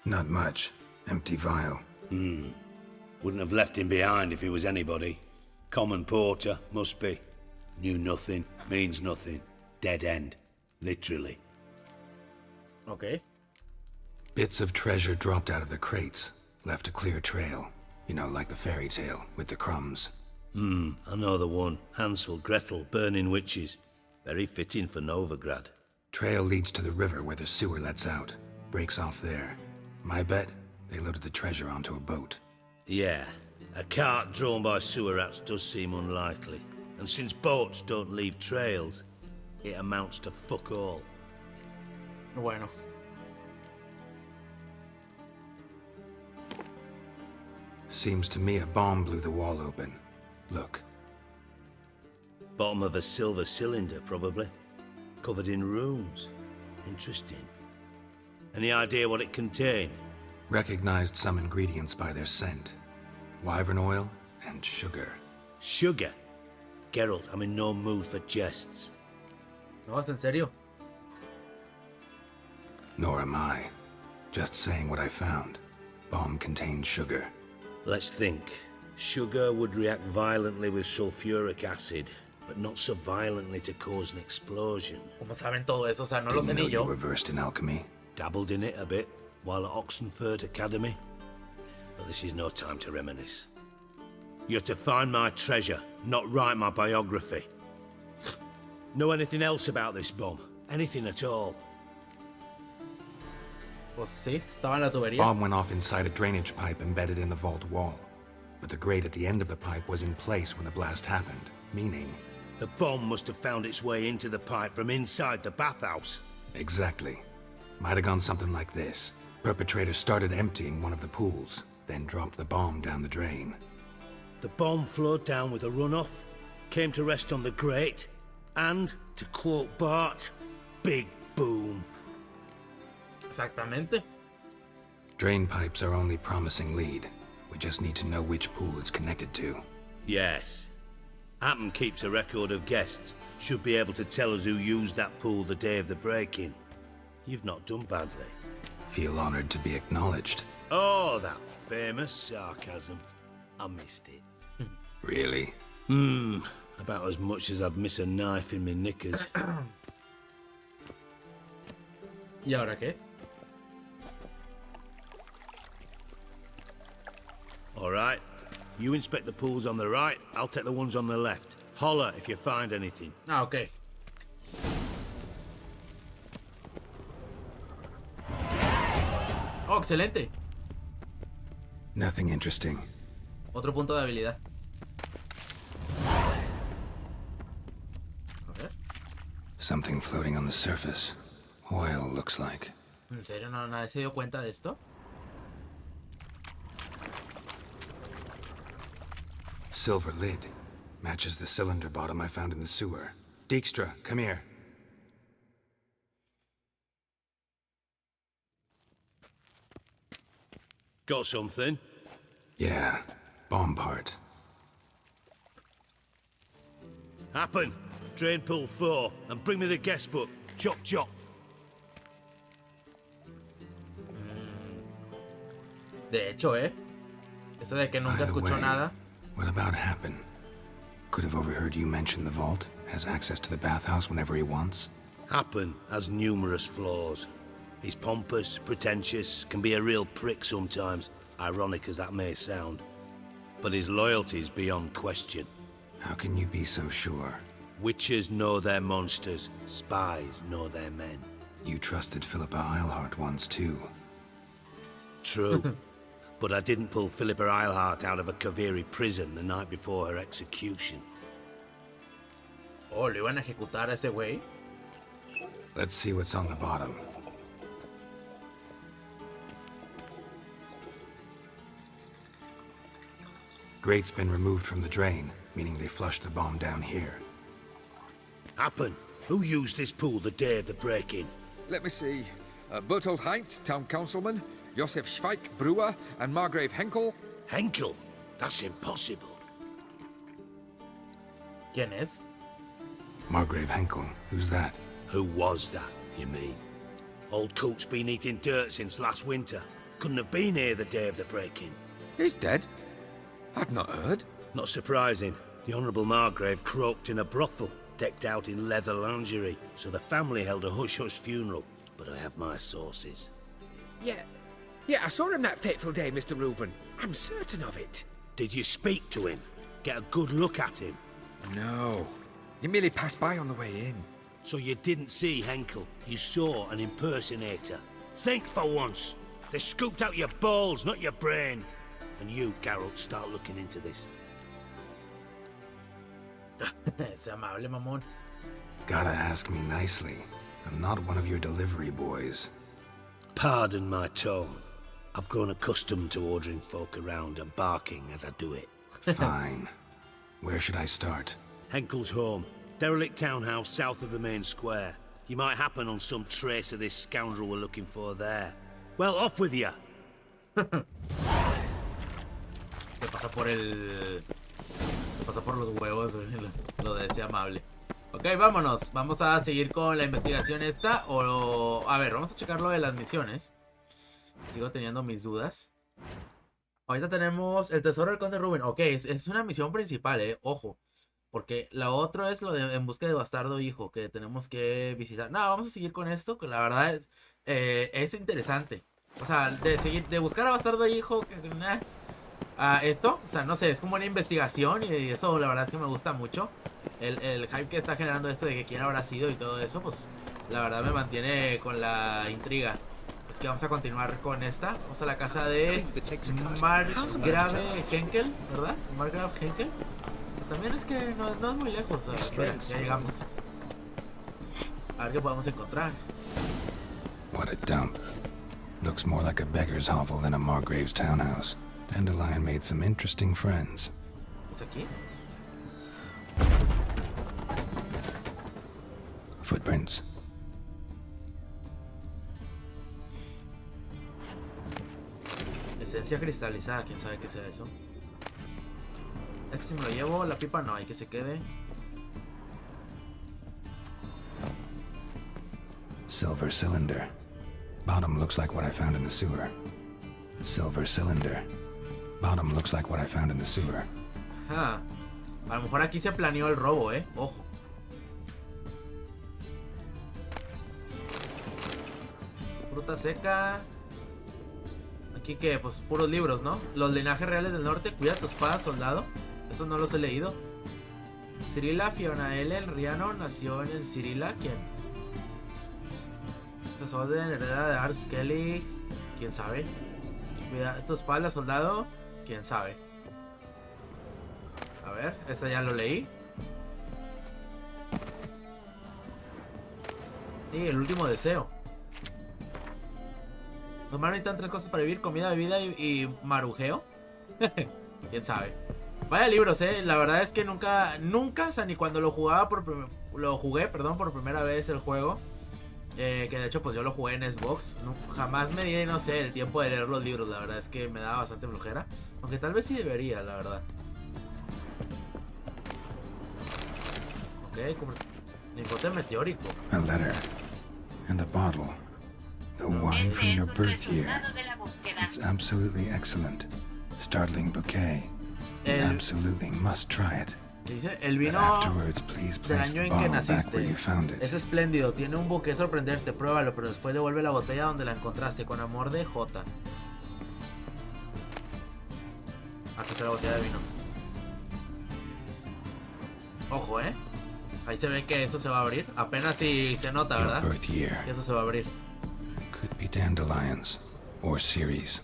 Not much. Empty vial. Wouldn't have left him behind if he was anybody. Common porter, must be. Knew nothing, means nothing. Dead end. Literally. Ok. Bits of treasure dropped out of the crates. Left a clear trail. You know, like the fairy tale, with the crumbs. I know the one. Hansel, Gretel, burning witches. Very fitting for Novigrad. Trail leads to the river where the sewer lets out. Breaks off there. My bet, they loaded the treasure onto a boat. Yeah, a cart drawn by sewer rats does seem unlikely. And since boats don't leave trails, it amounts to fuck all. Bueno. Seems to me a bomb blew the wall open. Look. Bottom of a silver cylinder, probably. Covered in runes. Interesting. Any idea what it contained? Recognized some ingredients by their scent. Wyvern oil and sugar. Sugar? Geralt, I'm in no mood for jests. ¿No vas en serio? Nor am I. Just saying what I found. Bomb contained sugar. Let's think. Sugar would react violently with sulfuric acid, but not so violently to cause an explosion. ¿Cómo saben todo eso? O sea, no lo sé Didn't know ni you yo. were versed in alchemy. Dabbled in it a bit while at Oxenford Academy. But this is no time to reminisce. You're to find my treasure, not write my biography. Know anything else about this bomb? Anything at all? Pues sí, estaba en la tubería. Bomb went off inside a drainage pipe embedded in the vault wall. But the grate at the end of the pipe was in place when the blast happened, meaning... The bomb must have found its way into the pipe from inside the bathhouse. Exactly. Might have gone something like this. Perpetrator started emptying one of the pools, then dropped the bomb down the drain. The bomb flowed down with a runoff, came to rest on the grate, and, to quote Bart, big boom. Exactamente. Drain pipes are only promising lead. We just need to know which pool it's connected to. Yes. Appen keeps a record of guests. Should be able to tell us who used that pool the day of the break-in. You've not done badly. Feel honored to be acknowledged. Oh, that famous sarcasm. I missed it. Really? About as much as I'd miss a knife in my knickers. ¿Y ahora qué? All right. You inspect the pools on the right, I'll take the ones on the left. Holler if you find anything. Ah, ok. Oh, excelente. Nothing interesting. Otro punto de habilidad. A ver. Something floating on the surface. Oil, looks like. ¿En serio no nadie se dio cuenta de esto? Silver lid. Matches the cylinder bottom I found in the sewer. Dijkstra, come here. Got something? Yeah, bomb part. Happen. Drain pull 4 and bring me the guest book. Chop chop. De hecho, eso de que nunca By the escuchó way, nada. What about Happen? Could have overheard you mention the vault. Has access to the bathhouse whenever he wants. Happen has numerous flaws. He's pompous, pretentious, can be a real prick sometimes, ironic as that may sound. But his loyalty's beyond question. How can you be so sure? Witches know their monsters, spies know their men. You trusted Philippa Eilhart once too. True. But I didn't pull Philippa Eilhart out of a Kaviri prison the night before her execution. Oh, ¿lo iban a ejecutar a ese güey? Let's see what's on the bottom. Grate's been removed from the drain, meaning they flushed the bomb down here. Happen. Who used this pool the day of the break-in? Let me see. Bertold Heinz, town councilman, Josef Schweik, brewer, and Margrave Henkel. Henkel? That's impossible. ¿Quién es? Margrave Henkel, who's that? Who was that, you mean? Old coot's been eating dirt since last winter. Couldn't have been here the day of the break-in. He's dead? I'd not heard. Not surprising. The Honourable Margrave croaked in a brothel, decked out in leather lingerie, so the family held a hush-hush funeral. But I have my sources. Yeah, I saw him that fateful day, Mr. Reuven. I'm certain of it. Did you speak to him? Get a good look at him? No. He merely passed by on the way in. So you didn't see Henkel, you saw an impersonator. Think for once. They scooped out your balls, not your brain. And you, Geralt, start looking into this. Sea amable, mamón. Gotta ask me nicely. I'm not one of your delivery boys. Pardon my tone. I've grown accustomed to ordering folk around and barking as I do it. Fine. Where should I start? Henkel's home. Derelict townhouse south of the main square. You might happen on some trace of this scoundrel we're looking for there. Well, off with you. Se pasa por el... Se pasa por los huevos, lo de sea amable. Ok, vámonos. Vamos a seguir con la investigación esta. O... A ver, vamos a checar lo de las misiones. Sigo teniendo mis dudas. Ahorita tenemos el tesoro del conde Reuben. Ok, es una misión principal, ojo. Porque la otra es lo de en busca de bastardo hijo, que tenemos que visitar. No, vamos a seguir con esto, que la verdad es interesante. O sea, de buscar a bastardo hijo, esto, o sea, no sé, es como una investigación y eso la verdad es que me gusta mucho. El hype que está generando esto de que quién habrá sido y todo eso, pues la verdad me mantiene con la intriga. Es que vamos a continuar con esta. Vamos a la casa de Margrave Henkel, ¿verdad? Margrave Henkel. También es que no es muy lejos. Ya llegamos. A ver qué podemos encontrar. What a dump. Looks more like a beggar's hovel than a Margrave's townhouse. Dandelion made some interesting friends. ¿Es aquí? Footprints. Esencia cristalizada, quién sabe qué sea eso. Este sí me lo llevo, la pipa no, hay que se quede. Silver cylinder. Bottom looks like what I found in the sewer. Silver cylinder. Bottom looks like what I found in the sewer. Ajá. A lo mejor aquí se planeó el robo, ojo. Fruta seca. Aquí que, pues puros libros, ¿no? Los linajes reales del norte. Cuida tu espada, soldado. Eso no los he leído. Cirila Fiona Ellen Riano nació en el Cirila. ¿Quién? Esa es orden heredada de Ars Kelly. ¿Quién sabe? Cuida tu espada, soldado. ¿Quién sabe? A ver, esta ya lo leí. Y el último deseo. Los malos necesitan 3 cosas para vivir: comida, bebida y marujeo. Quién sabe. Vaya libros, la verdad es que nunca, o sea, ni cuando lo jugué por primera vez el juego, que de hecho pues yo lo jugué en Xbox, jamás me di, no sé, el tiempo de leer los libros. La verdad es que me daba bastante flojera, aunque tal vez sí debería, la verdad. Ok, lingote meteórico. A letter and a bottle. The wine from your birth year. It's absolutely excellent. Startling bouquet. You absolutely must try it. Dice, el vino del año en que naciste es espléndido, tiene un buque sorprendente, pruébalo, pero después devuelve la botella donde la encontraste, con amor de J. Aquí está la botella de vino. Ojo, ahí se ve que eso se va a abrir, apenas si se nota, ¿verdad? Que eso se va a abrir. Could be dandelions or ceres.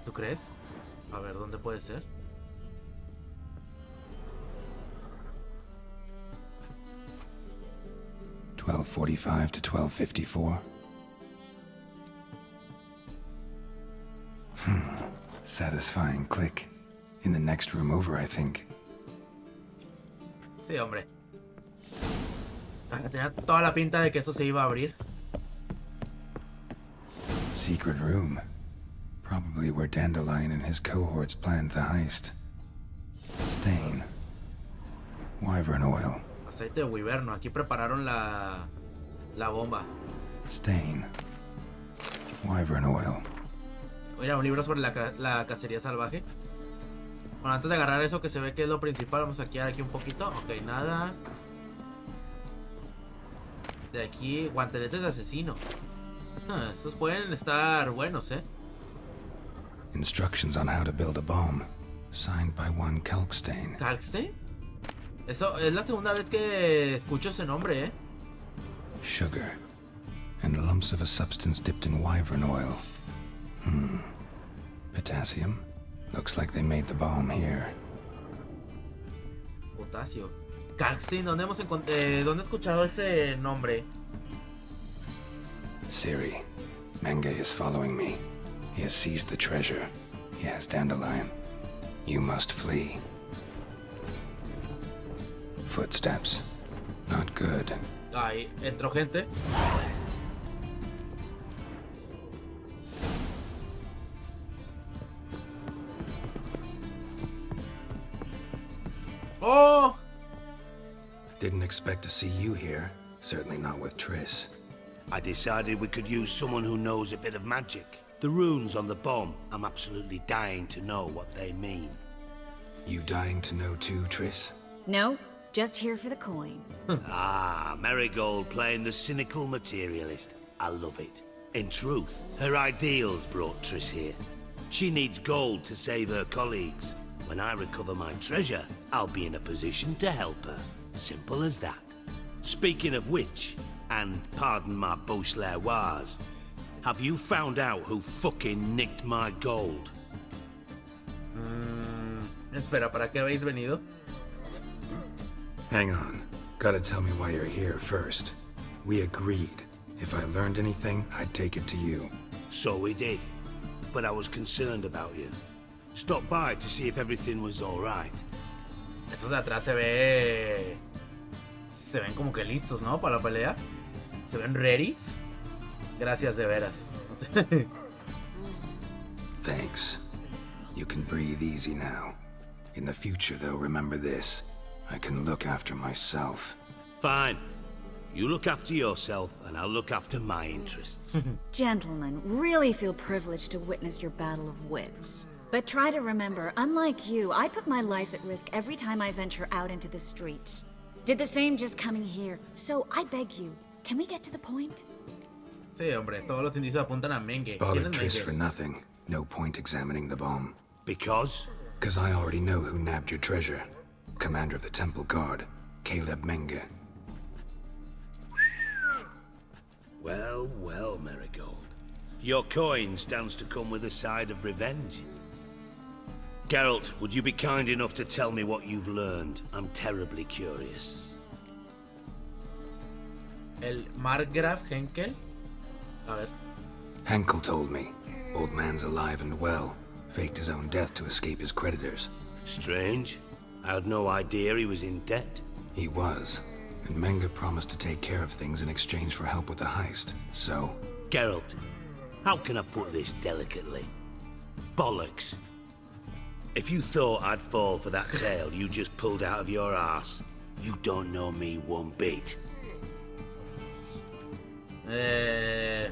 ¿Tú crees? A ver, ¿dónde puede ser? $12:45 to 12:54. Satisfying click. In the next room over, I think. Sí, hombre. Tenía toda la pinta de que eso se iba a abrir. Secret room. Probably where Dandelion and his cohorts planned the heist. Stain. Wyvern oil. Aceite de wyverno. Aquí prepararon la bomba. Stain. Wyvern oil. Mira, un libro sobre la cacería salvaje. Bueno, antes de agarrar eso que se ve que es lo principal, vamos a quedar aquí un poquito. Ok, nada. De aquí, guanteletes de asesino. Estos pueden estar buenos, Instructions on how to build a bomb. Signed by one Kalkstein. ¿Kalkstein? Eso es la segunda vez que escucho ese nombre, Sugar. And lumps of a substance dipped in wyvern oil. Potassium. Looks like they made the bomb here. Potasio. Kalkstein, ¿dónde he escuchado ese nombre? Siri. Menge is following me. He has seized the treasure. He has Dandelion. You must flee. Footsteps. Not good. Ahí entró gente. Oh! Didn't expect to see you here. Certainly not with Triss. I decided we could use someone who knows a bit of magic. The runes on the bomb, I'm absolutely dying to know what they mean. You dying to know too, Triss? No, just here for the coin. Marigold playing the cynical materialist. I love it. In truth, her ideals brought Triss here. She needs gold to save her colleagues. When I recover my treasure, I'll be in a position to help her. Simple as that. Speaking of which, and pardon my Beauclervois, have you found out who fucking nicked my gold? Espera, ¿para qué habéis venido? Hang on. Gotta tell me why you're here first. We agreed. If I learned anything, I'd take it to you. So we did. But I was concerned about you. Stopped by to see if everything was alright. Esos de atrás se ven como que listos, ¿no? Para la pelea. Se ven ready. Gracias de veras. Thanks. You can breathe easy now. In the future, though, remember this. I can look after myself. Fine. You look after yourself, and I'll look after my interests. Gentlemen, really feel privileged to witness your battle of wits. But try to remember, unlike you, I put my life at risk every time I venture out into the streets. Did the same just coming here. So I beg you, can we get to the point? Sí, hombre, todos los indicios apuntan a Menge. Bothered Triss for nothing. No point examining the bomb. Because? Because I already know who nabbed your treasure. Commander of the Temple Guard, Caleb Menge. Well, well, Marigold. Your coin stands to come with a side of revenge. Geralt, would you be kind enough to tell me what you've learned? I'm terribly curious. El Margraf Henkel. A ver. Henkel told me. Old man's alive and well. Faked his own death to escape his creditors. Strange. I had no idea he was in debt. He was. And Menge promised to take care of things in exchange for help with the heist. So... Geralt, how can I put this delicately? Bollocks. If you thought I'd fall for that tale you just pulled out of your arse, you don't know me one bit. Te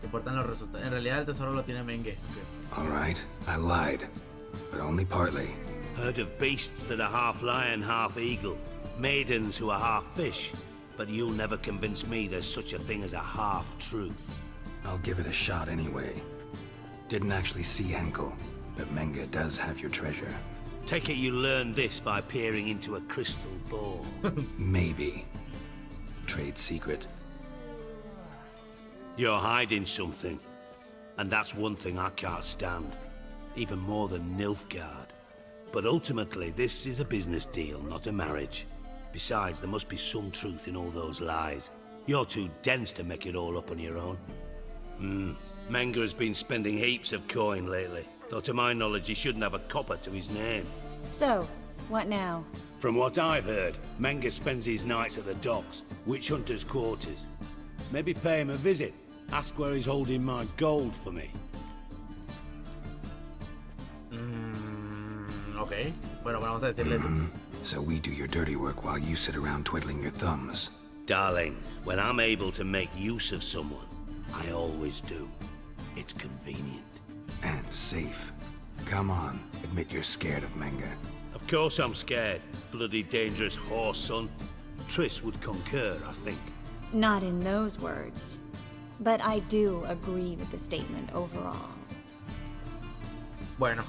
importan los resultados. En realidad el tesoro lo tiene Menge. Okay. Alright, I lied. But only partly. Heard of beasts that are half lion, half eagle. Maidens who are half fish. But you'll never convince me there's such a thing as a half-truth. I'll give it a shot anyway. Didn't actually see Henkel, but Menge does have your treasure. Take it you learned this by peering into a crystal ball. Maybe. Trade secret. You're hiding something. And that's one thing I can't stand. Even more than Nilfgaard. But ultimately, this is a business deal, not a marriage. Besides, there must be some truth in all those lies. You're too dense to make it all up on your own. Menge has been spending heaps of coin lately. Though to my knowledge, he shouldn't have a copper to his name. So, what now? From what I've heard, Menge spends his nights at the docks, witch hunters' quarters. Maybe pay him a visit. Ask where he's holding my gold for me. Okay. Bueno, vamos a decirle eso. So we do your dirty work while you sit around twiddling your thumbs. Darling, when I'm able to make use of someone, I always do. It's convenient. And safe. Come on, admit you're scared of Menge. Of course I'm scared. Bloody dangerous horse, son. Triss would concur, I think. Not in those words. But I do agree with the statement overall. Bueno.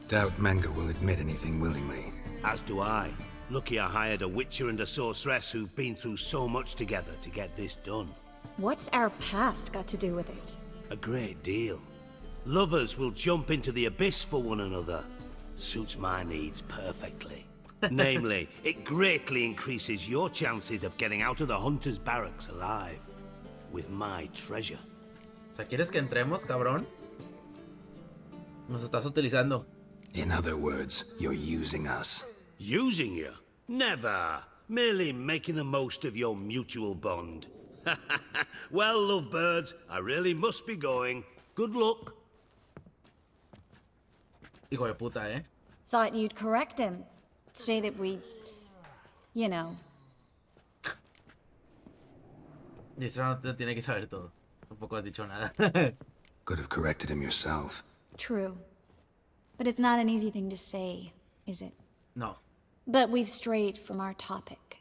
Doubt Menge will admit anything willingly. As do I. Lucky I hired a witcher and a sorceress who've been through so much together to get this done. What's our past got to do with it? A great deal. Lovers will jump into the abyss for one another. Suits my needs perfectly. Namely, it greatly increases your chances of getting out of the hunter's barracks alive. With my treasure. O sea, ¿quieres que entremos, cabrón? Nos estás utilizando. In other words, you're using us. Using you? Never. Merely making the most of your mutual bond. Well, lovebirds, I really must be going. Good luck. Hijo de puta, ¿eh? Thought you'd correct him. Say that we... you know... Destrucción no tiene que saber todo. Tampoco has dicho nada. Could have corrected him yourself. True. But it's not an easy thing to say, is it? No. But we've strayed from our topic.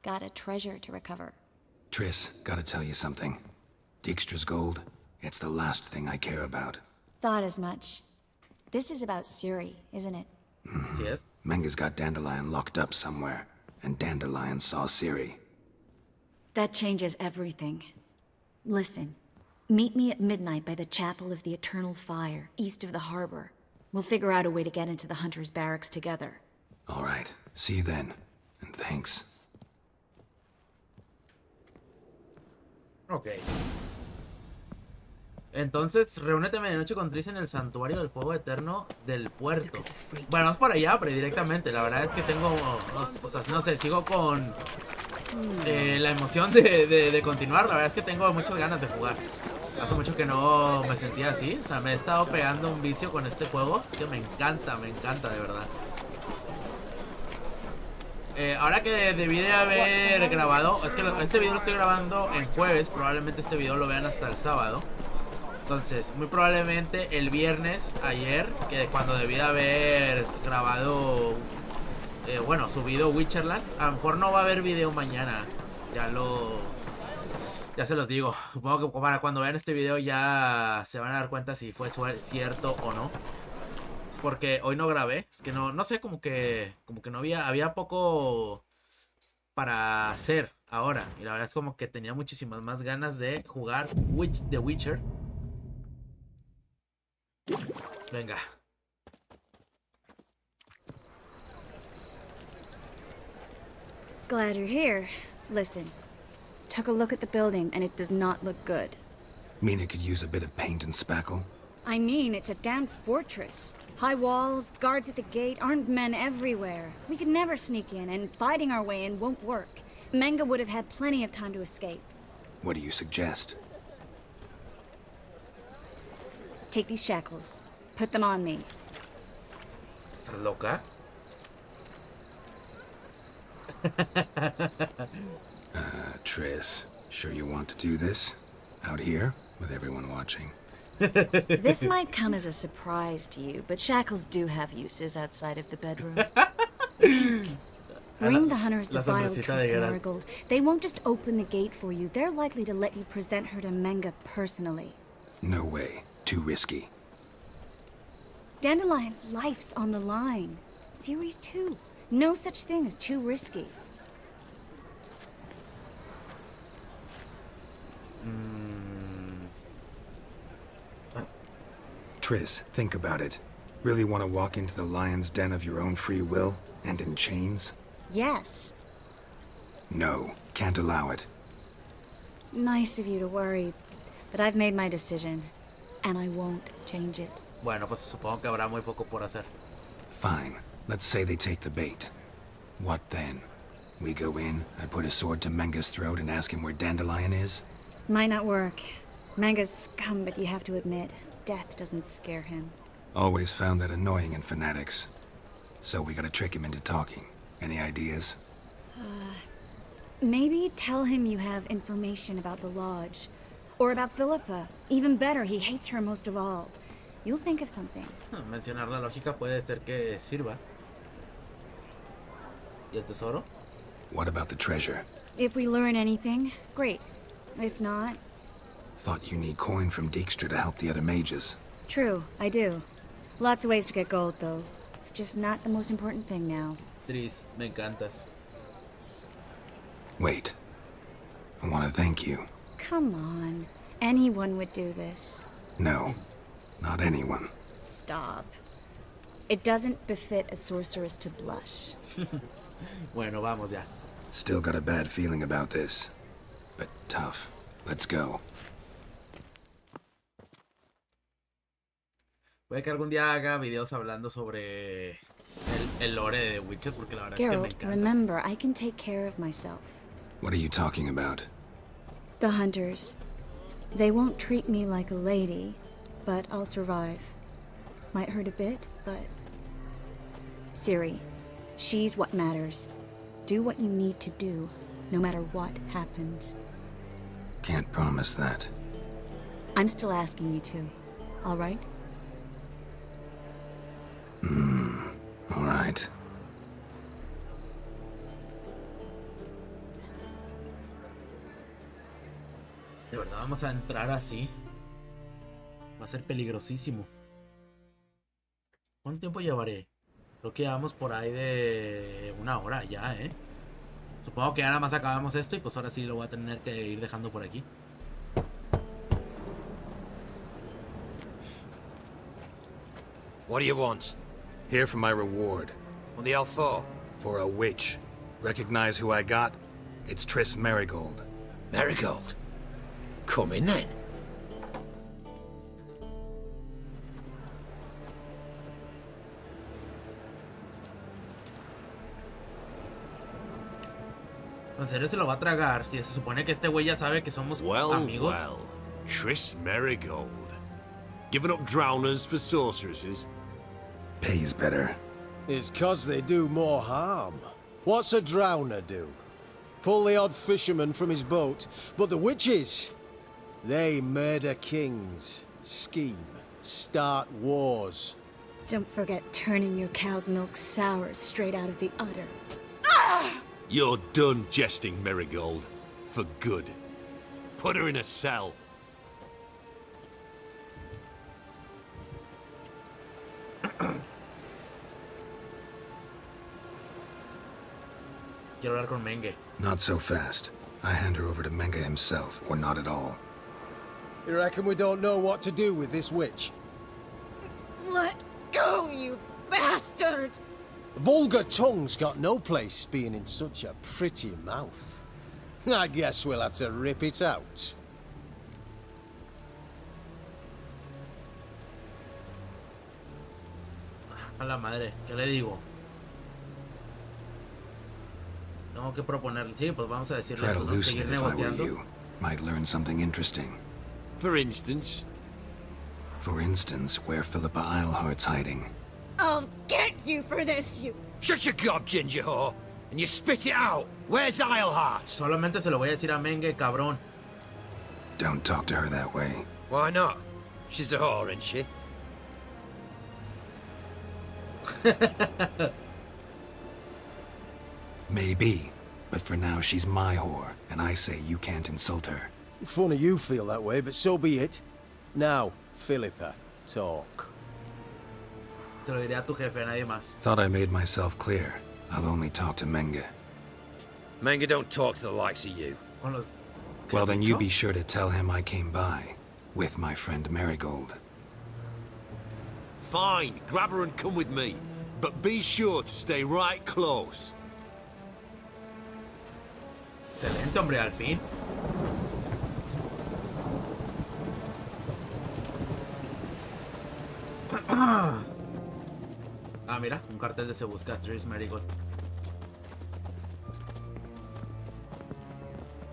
Got a treasure to recover. Triss, gotta tell you something. Dijkstra's gold, it's the last thing I care about. Thought as much. This is about Ciri, isn't it? ¿Sí es? Menge's got Dandelion locked up somewhere, and Dandelion saw Ciri. That changes everything. Listen, meet me at midnight by the Chapel of the Eternal Fire, east of the harbor. We'll figure out a way to get into the Hunter's barracks together. All right, see you then, and thanks. Ok. Entonces, reúnete medianoche con Triss en el santuario del fuego eterno del puerto. Bueno, vamos por allá, pero directamente. La verdad es que tengo... o sea, no sé, sigo con... la emoción de continuar. La verdad es que tengo muchas ganas de jugar. Hace mucho que no me sentía así. O sea, me he estado pegando un vicio con este juego. Es que me encanta de verdad. Ahora que debí de haber grabado... Es que este video lo estoy grabando en jueves. Probablemente este video lo vean hasta el sábado. Entonces, muy probablemente el viernes, ayer, que cuando debí de haber grabado... bueno, subido Witcherland. A lo mejor no va a haber video mañana. Ya se los digo. Supongo que para cuando vean este video ya se van a dar cuenta si fue cierto o no. Es porque hoy no grabé. Es que no sé, como que no había poco para hacer ahora. Y la verdad es como que tenía muchísimas más ganas de jugar The Witcher. Venga. Glad you're here. Listen, took a look at the building, and it does not look good. Mean it could use a bit of paint and spackle? I mean, it's a damn fortress. High walls, guards at the gate, armed men everywhere. We could never sneak in, and fighting our way in won't work. Menga would have had plenty of time to escape. What do you suggest? Take these shackles. Put them on me. ¿Estás loca? Triss, sure you want to do this? Out here, with everyone watching? This might come as a surprise to you, but shackles do have uses outside of the bedroom. Bring the hunters the vile Triss Marigold. They won't just open the gate for you. They're likely to let you present her to Menga personally. No way. Too risky. Dandelion's life's on the line. Series 2. No such thing as too risky. Triss, think about it. Really want to walk into the lion's den of your own free will, and in chains? Yes. No, can't allow it. Nice of you to worry, but I've made my decision, and I won't change it. Bueno, pues supongo que habrá muy poco por hacer. Fine. Let's say they take the bait. What then? We go in, I put a sword to Menga's throat and ask him where Dandelion is? Might not work. Menga's scum, but you have to admit, death doesn't scare him. Always found that annoying in fanatics. So we gotta trick him into talking. Any ideas? Maybe tell him you have information about the Lodge. Or about Philippa. Even better, he hates her most of all. You'll think of something. Mencionar la lógica puede ser que sirva. ¿Y el tesoro? What about the treasure? If we learn anything, great. If not... Thought you need coin from Dijkstra to help the other mages. True, I do. Lots of ways to get gold, though. It's just not the most important thing now. Tris, me encantas. Wait. I want to thank you. Come on. Anyone would do this. No. Not anyone. Stop. It doesn't befit a sorceress to blush. Bueno, vamos ya. Still got a bad feeling about this. But tough. Let's go. Puede que algún día haga videos hablando sobre el lore de Witcher, porque la verdad es que me Geralt, encanta. remember, I can take care of myself. What are you talking about? The hunters. They won't treat me like a lady, but I'll survive. Might hurt a bit, but... Ciri, she's what matters. Do what you need to do, no matter what happens. Can't promise that. I'm still asking you to, all right? All right. De verdad vamos a entrar así. Va a ser peligrosísimo. ¿Cuánto tiempo llevaré? Creo que llevamos por ahí de 1 hora ya, ¿eh? Supongo que ya nada más acabamos esto y pues ahora sí lo voy a tener que ir dejando por aquí. What do you want? Here for my reward. What the hell for? For a witch. Recognize who I got? It's Triss Marigold. Marigold? Come in then. ¿En serio se lo va a tragar? Si se supone que este güey ya sabe que somos amigos. Well, Triss Marigold. Giving up drowners for sorceresses? Pays better. It's 'cause they do more harm. What's a drowner do? Pull the odd fisherman from his boat. But the witches, they murder kings, scheme, start wars. Don't forget turning your cow's milk sour straight out of the udder. You're done jesting, Marigold. For good. Put her in a cell. Quiero hablar con Menge. Not so fast. I hand her over to Menga himself, or not at all. You reckon we don't know what to do with this witch? Let go, you bastard! Vulgar tongue's got no place being in such a pretty mouth. I guess we'll have to rip it out. A la madre, ¿qué le digo? Tengo que proponerle. Sí, pues vamos a decirle Try to esto, ¿no? loosen Seguir it if I were negociando. you. Might learn something interesting. For instance? For instance, where Philippa Eilhart's hiding. I'll get you for this, you... Shut your gob, ginger whore, and you spit it out. Where's Eilhart? Solamente se lo voy a decir a Menge, cabrón. Don't talk to her that way. Why not? She's a whore, isn't she? Maybe, but for now she's my whore, and I say you can't insult her. Funny you feel that way, but so be it. Now, Philippa, talk. Te lo diré a tu jefe, a nadie más. Thought I made myself clear. I'll only talk to Menge. Manga don't talk to the likes of you. Con los... Well, then you be sure to tell him I came by, with my friend Marigold. Fine, grab her and come with me. But be sure to stay right close. Excelente, hombre, al fin. Ah, mira, un cartel de Se Busca a Trish Marigold.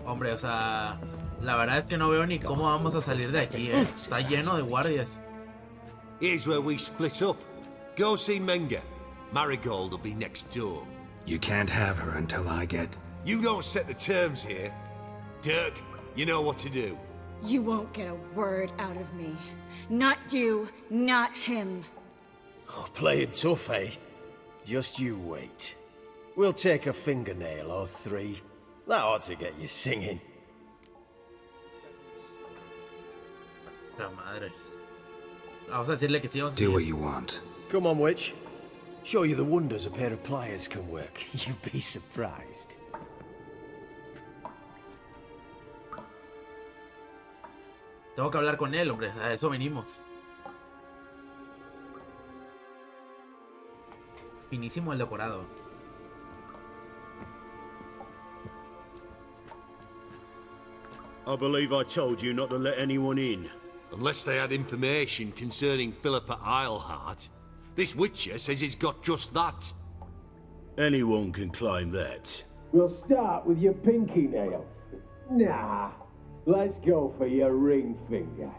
Hombre, o sea, la verdad es que no veo ni cómo vamos a salir de aquí, ¿eh? Está lleno de guardias. Here's where we split up. Go see Menga. Marigold will be next door. You can't have her until I get... You don't set the terms here. Dirk, you know what to do. You won't get a word out of me. Not you, not him. Oh, playing tough, eh? Just you wait. We'll take a fingernail or three. That ought to get you singing. La madre. Vamos a decirle que sí, vamos a Do decirle. what you want. Come on, witch. Show you the wonders a pair of pliers can work. You'd be surprised. Tengo que hablar con él, hombre. A eso venimos. Finísimo el decorado. I believe I told you not to let anyone in. Unless they had information concerning Philippa Eilhart. This Witcher says he's got just that. Anyone can claim that. We'll start with your pinky nail. Nah, let's go for your ring finger.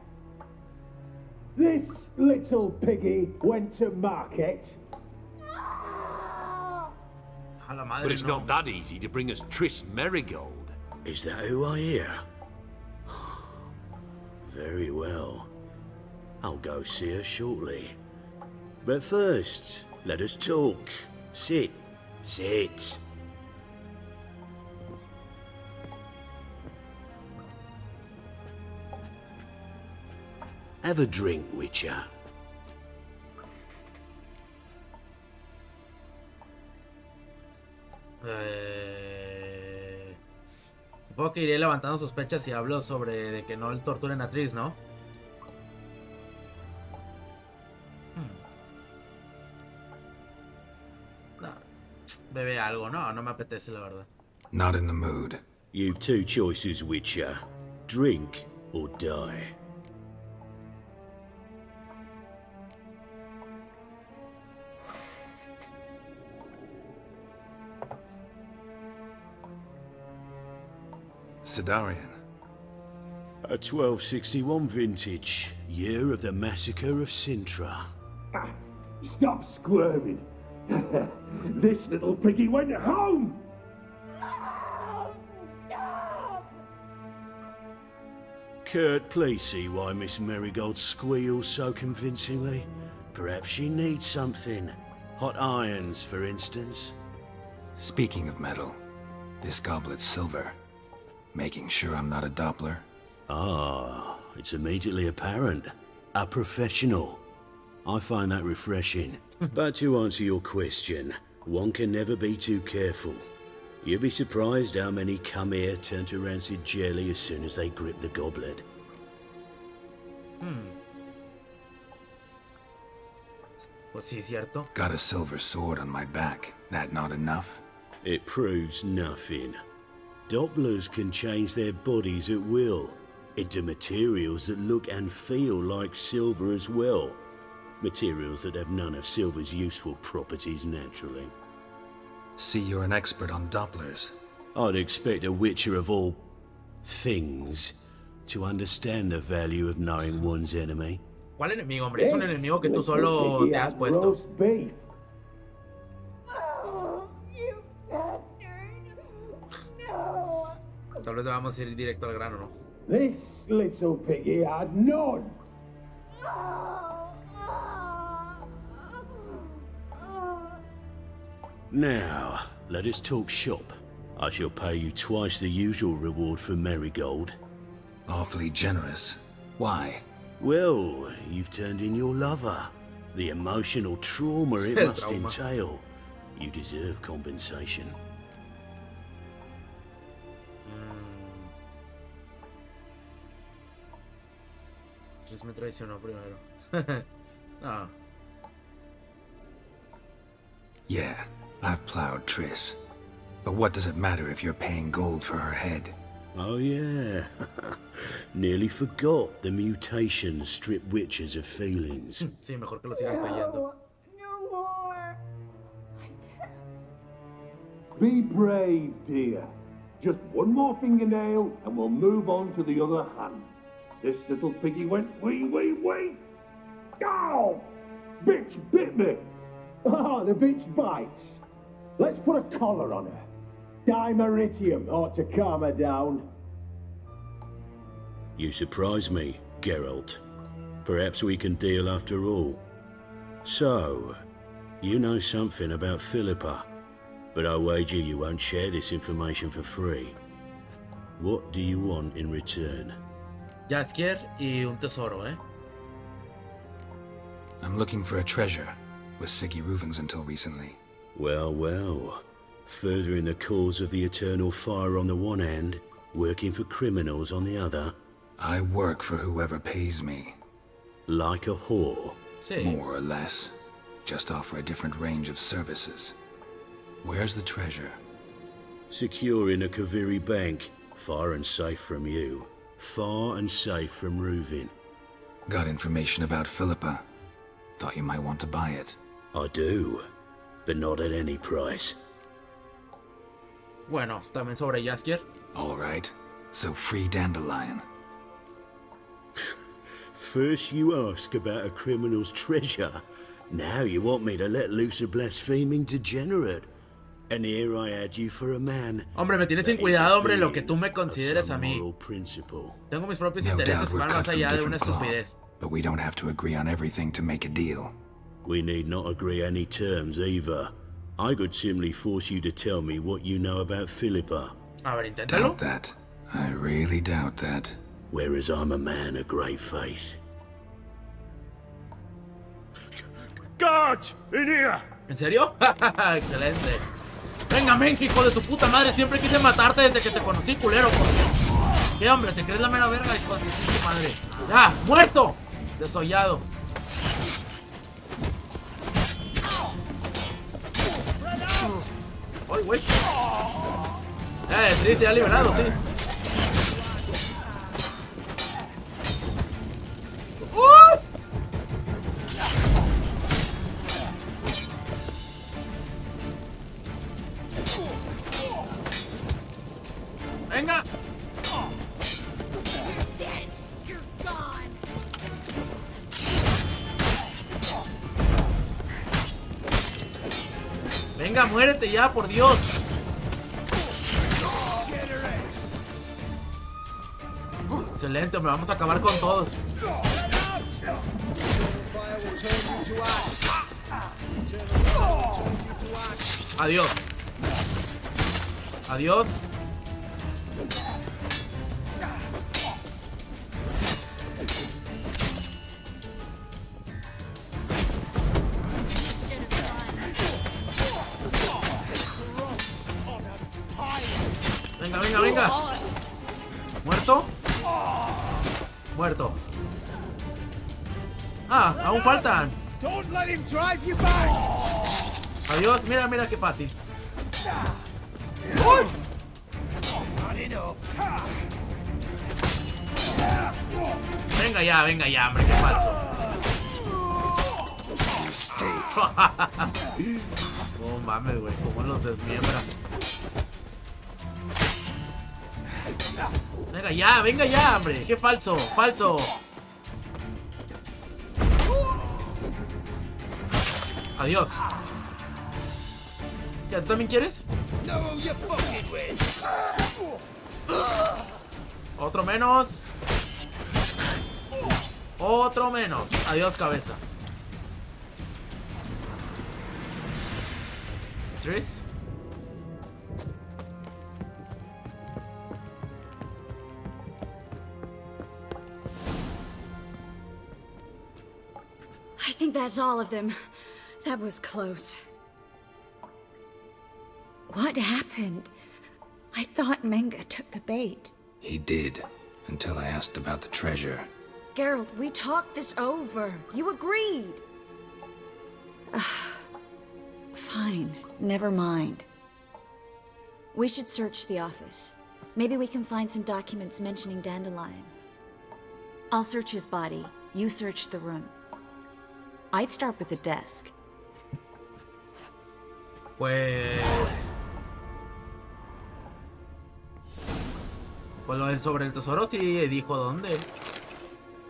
This little piggy went to market. A la madre, But it's no. not that easy to bring us Triss Marigold. Is that who I hear? Very well. I'll go see her shortly. But first, let us talk. Sit. Sit. Have a drink, Witcher. Supongo que iré levantando sospechas si hablo sobre de que no le torturen a Triss, ¿no? No. Bebe algo, no me apetece, la verdad. Not in the mood. You've two choices, Witcher. Drink or die. Sidarian. A 1261 vintage, year of the massacre of Sintra. Stop squirming. This little piggy went home. Kurt, please see why Miss Marigold squeals so convincingly. Perhaps she needs something. Hot irons, for instance. Speaking of metal, this goblet's silver. Making sure I'm not a Doppler. Ah, it's immediately apparent. A professional. I find that refreshing. But to answer your question, one can never be too careful. You'd be surprised how many come here turn to rancid jelly as soon as they grip the goblet. Pues sí, es cierto. Got a silver sword on my back. That not enough? It proves nothing. Dopplers can change their bodies at will into materials that look and feel like silver as well. Materials that have none of silver's useful properties naturally. See, you're an expert on Dopplers. I'd expect a witcher of all things to understand the value of knowing one's enemy. ¿Cuál enemigo, hombre? Es un enemigo que tú solo te has puesto. Tal vez vamos a ir directo al grano, ¿no? This little piggy had none. Now, let us talk shop. I shall pay you twice the usual reward for marigold. Awfully generous. Why? Well, you've turned in your lover. The emotional trauma it must entail. You deserve compensation. Tris me traicionó primero. No. Yeah, I've plowed Triss. But what does it matter if you're paying gold for her head? Oh yeah. Nearly forgot the mutations strip witches of feelings. Sí, mejor que lo sigan creyendo. No more. Be brave, dear. Just one more fingernail and we'll move on to the other hand. This little piggy went wee. Ow! Bitch bit me! Oh, the bitch bites. Let's put a collar on her. Dimeritium ought to calm her down. You surprise me, Geralt. Perhaps we can deal after all. So, you know something about Philippa, but I wager you won't share this information for free. What do you want in return? Jaskier y un tesoro, ¿eh? I'm looking for a treasure. Was Siggy Reuven's until recently. Well. Furthering the cause of the eternal fire on the one hand, working for criminals on the other. I work for whoever pays me. Like a whore? Sí. More or less. Just offer a different range of services. Where's the treasure? Secure in a Kaviri bank, far and safe from you. Far and safe from Reuven. Got information about Philippa. Thought you might want to buy it. I do, but not at any price. Bueno, también sobre Jaskier. All right. So free Dandelion. First you ask about a criminal's treasure. Now you want me to let loose a blaspheming degenerate. And here I had you for a man. Hombre, me tienes sin cuidado, hombre, lo que tú me consideres a mí. Tengo mis propios intereses que van más allá de una estupidez. But we don't have to agree on everything to make a deal. We need not agree any terms either. I could simply force you to tell me what you know about Philippa. A ver, inténtalo. Doubt that. I really doubt that. Whereas I'm a man of great faith. Guards! In here! ¿En serio? Excelente. Venga, men, hijo de tu puta madre. Siempre quise matarte desde que te conocí, culero. ¿Qué, hombre? ¿Te crees la mera verga, hijo de tu puta madre? ¡Ya! ¡Muerto! Desollado. ¡Ay, güey! Tris, ya liberado, sí. ¡Venga! Venga, muérete ya, por Dios. Excelente, me vamos a acabar con todos. Adiós. Adiós. Venga, venga, venga. ¿Muerto? Muerto. Ah, aún faltan. Adiós, mira, mira qué fácil. ¡Uy! Venga ya, hombre, qué falso. Oh, mames, güey, cómo los desmiembra. Venga ya, hombre, qué falso, falso. Adiós. ¿Ya tú también quieres? Otro menos. Otro menos. Adiós, cabeza. Tris. I think that's all of them. That was close. What happened? I thought Menga took the bait. He did, until I asked about the treasure. Geralt, we talked this over. You agreed. Fine, never mind. We should search the office. Maybe we can find some documents mentioning Dandelion. I'll search his body. You search the room. I'd start with the desk. Pues lo del sobre el tesoro sí dijo dónde.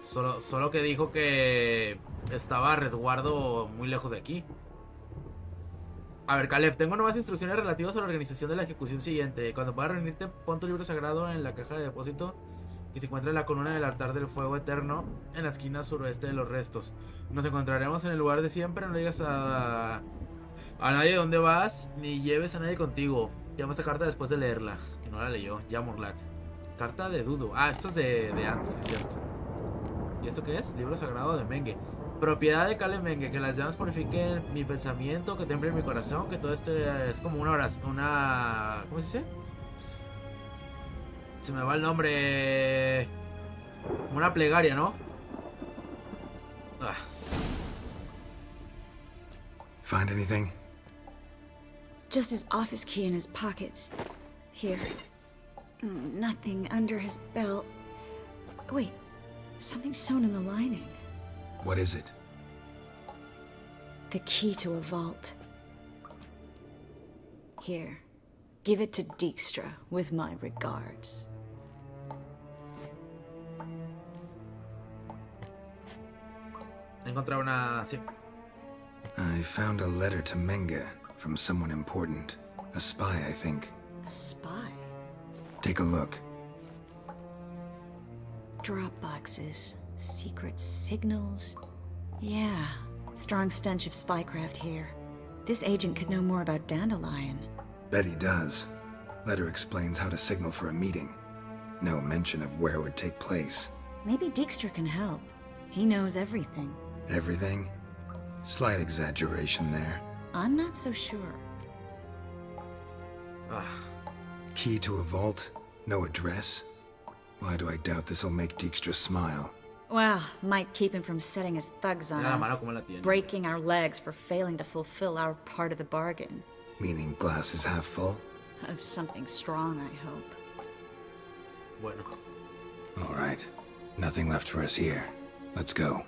Solo que dijo que estaba a resguardo muy lejos de aquí. A ver, Caleb, tengo nuevas instrucciones relativas a la organización de la ejecución siguiente. Cuando puedas reunirte, pon tu libro sagrado en la caja de depósito que se encuentra en la columna del altar del fuego eterno en la esquina suroeste de los restos. Nos encontraremos en el lugar de siempre. No le digas a nadie dónde vas, ni lleves a nadie contigo. Llama esta carta después de leerla. No la leyó, ya Morlac. Carta de Dudo. Ah, esto es de antes, es cierto. ¿Y esto qué es? Libro sagrado de Menge. Propiedad de Caleb Menge, que las llamas purifiquen mi pensamiento, que temple mi corazón, que todo esto es como una oración, ¿cómo se dice? Se me va el nombre. Como una plegaria, ¿no? Find anything? Just his office key in his pockets. Here. Nothing under his belt. Wait, something sewn in the lining. What is it? The key to a vault. Here. Give it to Dijkstra with my regards. Encontré una... sí. I found a letter to Menga from someone important. A spy, I think. A spy? Take a look. Drop boxes, secret signals. Yeah, strong stench of spycraft here. This agent could know more about Dandelion. Bet he does. Letter explains how to signal for a meeting. No mention of where it would take place. Maybe Dijkstra can help. He knows everything. Everything? Slight exaggeration there. I'm not so sure. Key to a vault? No address? Why do I doubt this'll make Dijkstra smile? Well, might keep him from setting his thugs on us. Breaking our legs for failing to fulfill our part of the bargain. Meaning glass is half full? Of something strong, I hope. Bueno. All right. Nothing left for us here. Let's go.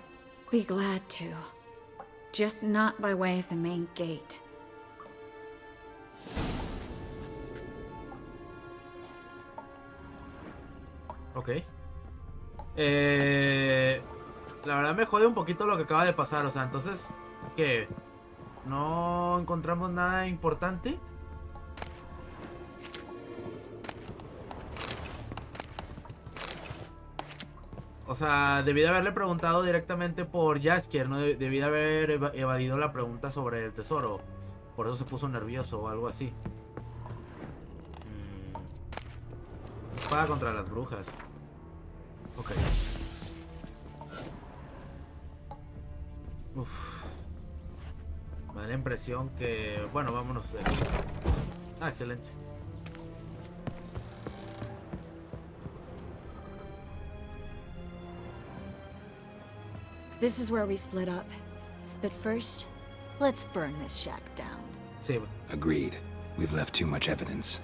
Be glad to. Just not by way of the main gate. Ok. La verdad me jode un poquito lo que acaba de pasar. O sea, entonces, ¿qué? ¿No encontramos nada importante? O sea, debí de haberle preguntado directamente por Jaskier. No debí de haber evadido la pregunta sobre el tesoro. Por eso se puso nervioso o algo así. Espada contra las brujas. Ok. Uff. Me da la impresión que... Bueno, vámonos de brujas. Ah, excelente. This is where we split up. But first, let's burn this shack down. Sí. Agreed. We've left too much evidence.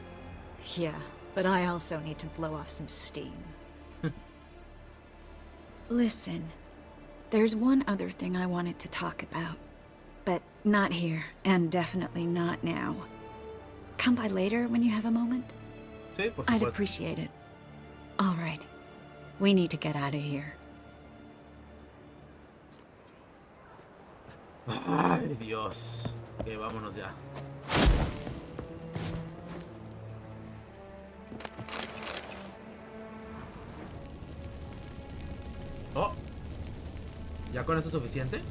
Yeah, but I also need to blow off some steam. Listen, there's one other thing I wanted to talk about, but not here, and definitely not now. Come by later when you have a moment? Sí, por I'd supuesto. appreciate it. All right, we need to get out of here. Ay, Dios. Ok, vámonos ya. Oh. ¿Ya con eso es suficiente?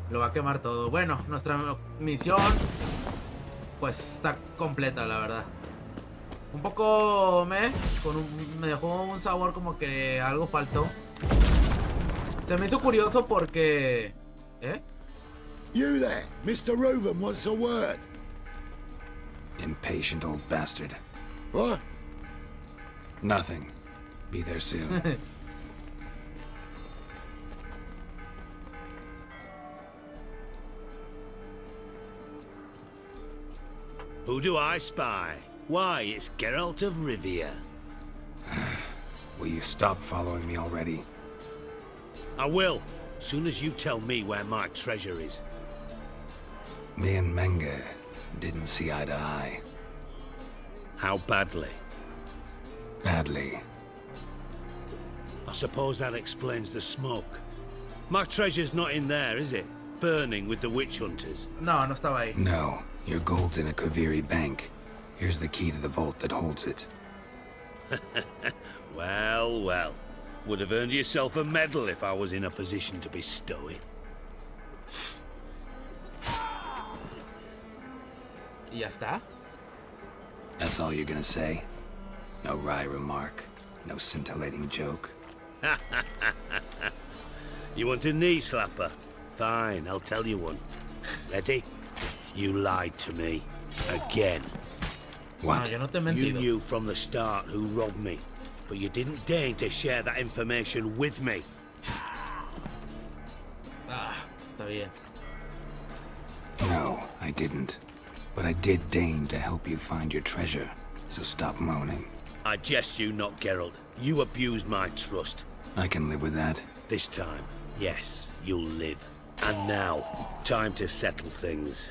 Lo va a quemar todo. Bueno, nuestra misión pues está completa, la verdad. Un poco me dejó un sabor como que algo faltó. Se me hizo curioso porque... ¿Eh? You there, Mr. Reuben wants a word. Impatient old bastard. What? Nothing. Be there soon. Who do I spy? Why, it's Geralt of Rivia. Will you stop following me already? I will, soon as you tell me where my treasure is. Me and Menge didn't see eye to eye. How badly? Badly. I suppose that explains the smoke. My treasure's not in there, is it? Burning with the witch hunters. No, no estaba ahí. No, your gold's in a Kaviri bank. Here's the key to the vault that holds it. Well, well. Would have earned yourself a medal if I was in a position to bestow it. ¿Y ya está? That's all you're gonna say? No wry remark? No scintillating joke? You want a knee slapper? Fine, I'll tell you one. Ready? You lied to me. Again. What? No, yo no te he You mentido. knew from the start who robbed me, but you didn't deign to share that information with me. Ah, está bien. No, I didn't. But I did deign to help you find your treasure, so stop moaning. I jest you not, Geralt. You abused my trust. I can live with that. This time, yes, you'll live. And now, time to settle things.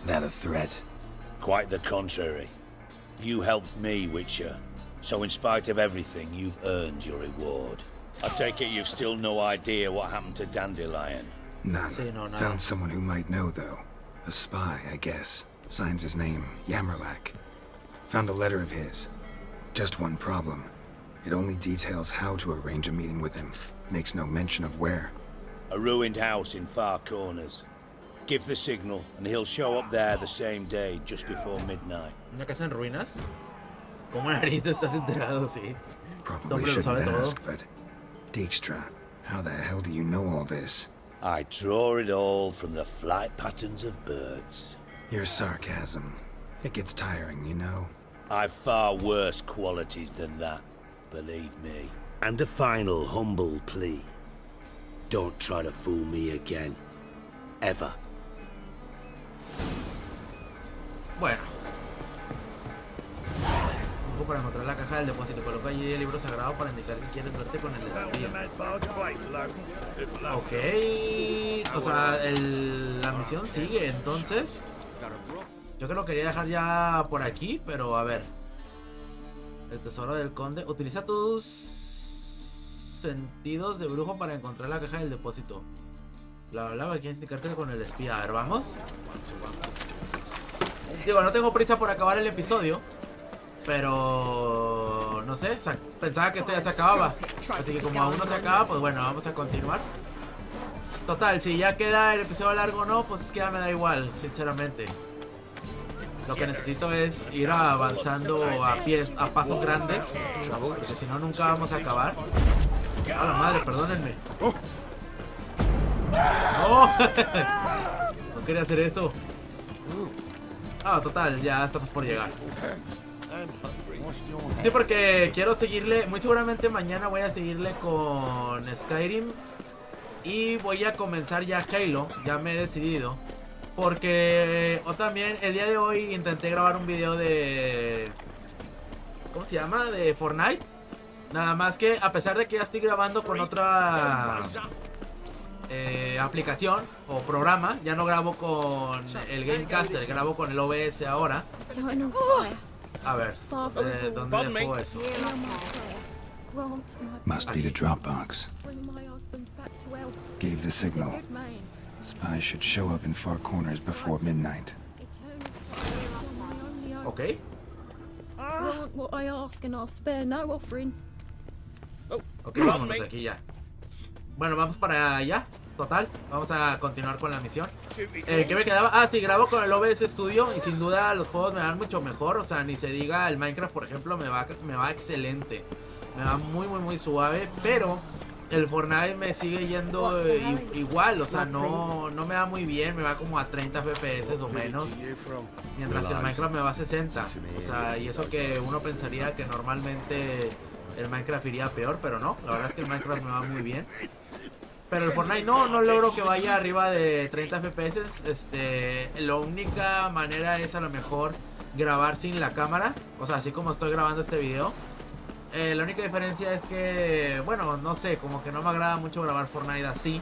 That a threat? Quite the contrary. You helped me, Witcher. So in spite of everything, you've earned your reward. I take it you've still no idea what happened to Dandelion. None. Sí, no, nada. Found someone who might know, though. A spy, I guess. Signs his name, Yamerlak. Found a letter of his. Just one problem. It only details how to arrange a meeting with him. Makes no mention of where. A ruined house in Far Corners. Give the signal, and he'll show up there the same day, just before midnight. ¿Una casa en ruinas? ¿Cómo nariz te estás enterado, sí? Probably Hombre, lo sabe shouldn't todo. ask, but... Dijkstra, how the hell do you know all this? I draw it all from the flight patterns of birds. Your sarcasm. It gets tiring, you know? I've far worse qualities than that, believe me. And a final humble plea. Don't try to fool me again. Ever. Bueno. Tiempo para encontrar la caja del depósito. Coloca allí el libro sagrado para indicar que quieres verte con el espía. Ok. O sea, la misión sigue, entonces... Yo que lo quería dejar ya por aquí, pero a ver. El tesoro del conde. Utiliza tus sentidos de brujo para encontrar la caja del depósito. La hablaba, quieres indicarte con el espía. A ver, vamos. Digo, no tengo prisa por acabar el episodio, pero no sé, o sea, pensaba que esto ya se acababa. Así que como aún no se acaba, pues bueno, vamos a continuar. Total, si ya queda el episodio largo o no, pues es que ya me da igual, sinceramente. Lo que necesito es ir avanzando a pasos grandes, porque si no nunca vamos a acabar. A la madre, perdónenme. ¡Oh! No quería hacer eso. Ah, total, ya estamos por llegar. Sí, porque quiero seguirle. Muy seguramente mañana voy a seguirle con Skyrim. Y voy a comenzar ya Halo, ya me he decidido. Porque o también el día de hoy intenté grabar un video de... ¿cómo se llama? De Fortnite. Nada más que a pesar de que ya estoy grabando con otra aplicación o programa, ya no grabo con el Gamecaster, grabo con el OBS ahora. A ver, ¿dónde dejo eso? Must be the Dropbox. Gave the signal. Spies should show up in far corners before midnight. Ok. Ok, vámonos de aquí ya. Bueno, vamos para allá. Total, vamos a continuar con la misión. ¿Qué me quedaba? Ah, sí, grabo con el OBS Studio y sin duda los juegos me van mucho mejor. O sea, ni se diga, el Minecraft, por ejemplo, me va excelente. Me va muy suave, pero el Fortnite me sigue yendo igual. O sea, no me va muy bien, me va como a 30 FPS o menos. Mientras que el Minecraft me va a 60. O sea, y eso que uno pensaría que normalmente el Minecraft iría peor, pero no. La verdad es que el Minecraft me va muy bien. Pero el Fortnite no logro que vaya arriba de 30 FPS. La única manera es a lo mejor grabar sin la cámara. O sea, así como estoy grabando este video. La única diferencia es que, bueno, no sé, como que no me agrada mucho grabar Fortnite así.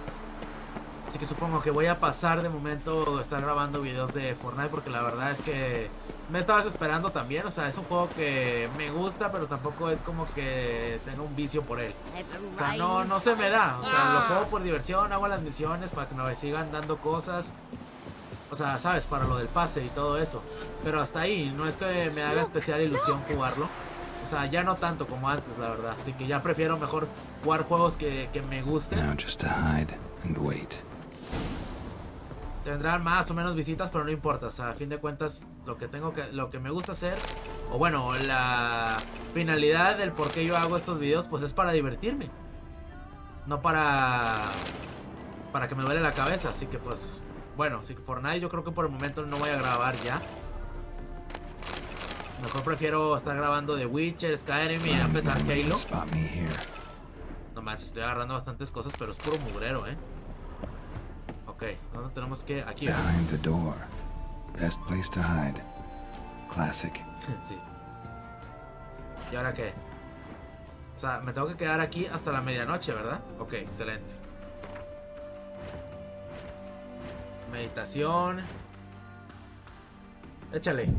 Así que supongo que voy a pasar de momento a estar grabando videos de Fortnite, porque la verdad es que me estaba esperando también. O sea, es un juego que me gusta, pero tampoco es como que tenga un vicio por él. O sea, no se me da. O sea, lo juego por diversión, hago las misiones para que me sigan dando cosas. O sea, sabes, para lo del pase y todo eso. Pero hasta ahí, no es que me haga especial ilusión jugarlo. O sea, ya no tanto como antes, la verdad. Así que ya prefiero mejor jugar juegos que me gusten. Now just to hide and wait. Tendrán más o menos visitas, pero no importa. O sea, a fin de cuentas, lo que me gusta hacer, o bueno, la finalidad del por qué yo hago estos videos, pues es para divertirme. No para que me duele la cabeza. Así que pues, bueno, así que Fortnite yo creo que por el momento no voy a grabar ya. Mejor prefiero estar grabando The Witcher, Skyrim y empezar Halo. No manches, estoy agarrando bastantes cosas, pero es puro mugrero, Ok, ¿dónde tenemos que? Aquí. Behind the door. Best place to hide. Classic. Sí. ¿Y ahora qué? O sea, me tengo que quedar aquí hasta la medianoche, ¿verdad? Ok, excelente. Meditación. Échale.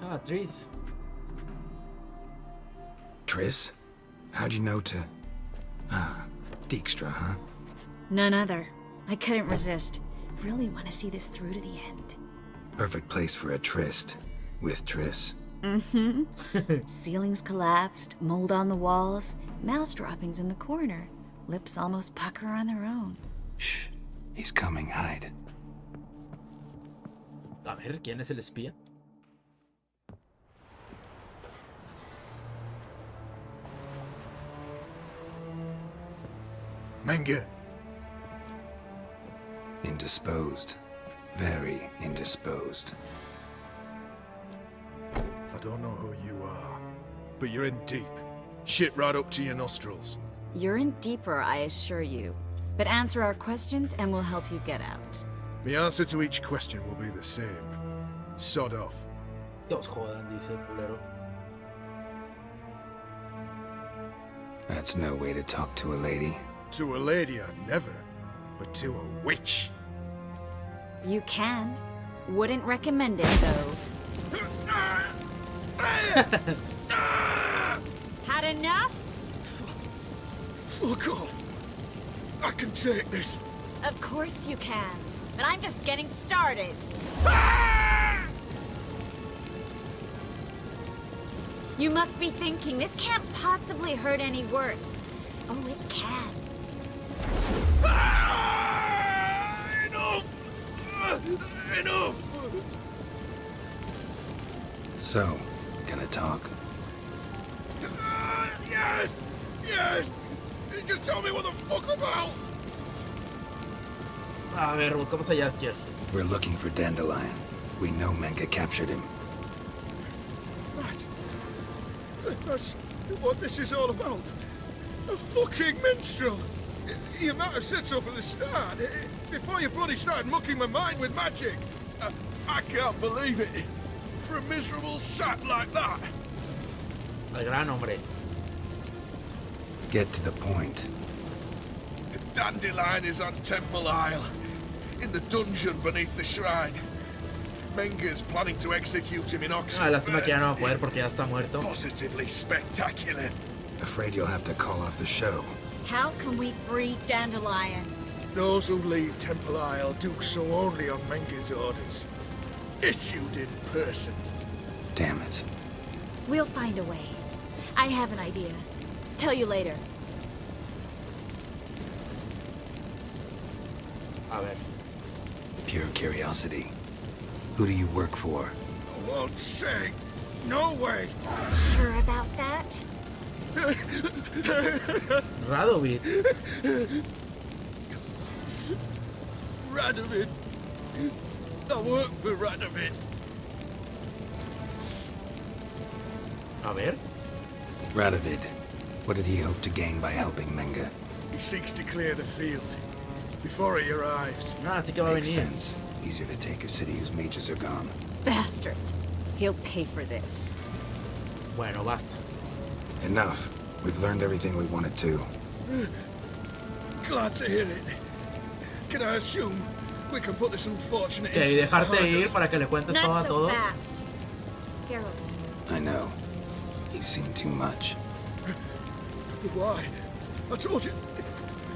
Ah, Tris. Triss? How'd you know to... Ah, Dijkstra, huh? None other. I couldn't resist. Really want to see this through to the end. Perfect place for a tryst. With Triss. Mm-hmm. Ceilings collapsed, mold on the walls, mouse droppings in the corner. Lips almost pucker on their own. Shh. He's coming, hide. A ver, ¿quién es el espía? Menge. Indisposed. Very indisposed. I don't know who you are, but you're in deep. Shit right up to your nostrils. You're in deeper, I assure you. But answer our questions and we'll help you get out. The answer to each question will be the same. Sod off. Dios jodan, dice el culero. That's no way to talk to a lady. To a lady, I never. But to a witch. You can. Wouldn't recommend it, though. Had enough? Fuck off. I can take this. Of course you can. But I'm just getting started. You must be thinking, this can't possibly hurt any worse. Oh, it can. Enough! So, gonna talk? Yes! Yes! Just tell me what the fuck about. A ver, buscamos a Jaskier. We're looking for Dandelion. We know Manga captured him. Right. That's what this is all about. A fucking minstrel. You might have said so from the start. Before you bloody started mucking my mind with magic. I can't believe it. For a miserable sap like that. El gran hombre. Get to the point. Dandelion is on Temple Isle. In the dungeon beneath the shrine. Menga's planning to execute him in Oxford. Lástima que ya no va a poder porque ya está muerto. Positively spectacular. Afraid you'll have to call off the show. How can we free Dandelion? Those who leave Temple Isle do so only on Menga's orders. Issued in person. Damn it. We'll find a way. I have an idea. Tell you later. A ver. Pure curiosity. Who do you work for? I won't say. No way. Sure about that? Radovid. Radovid. I work for Radovid. A ver. Radovid. What did he hope to gain by helping Manga? He seeks to clear the field before he arrives. Así que va a Makes venir. sense. Easier to take a city whose mages are gone. Bastard. He'll pay for this. Bueno, basta. Enough. We've learned everything we wanted to. Glad to hear it. Can I assume we can put this unfortunate Que incident dejarte behind ir us? para que le cuentes todo Not a so todos. fast. Geralt. I know. He's seen too much. Why? I told you.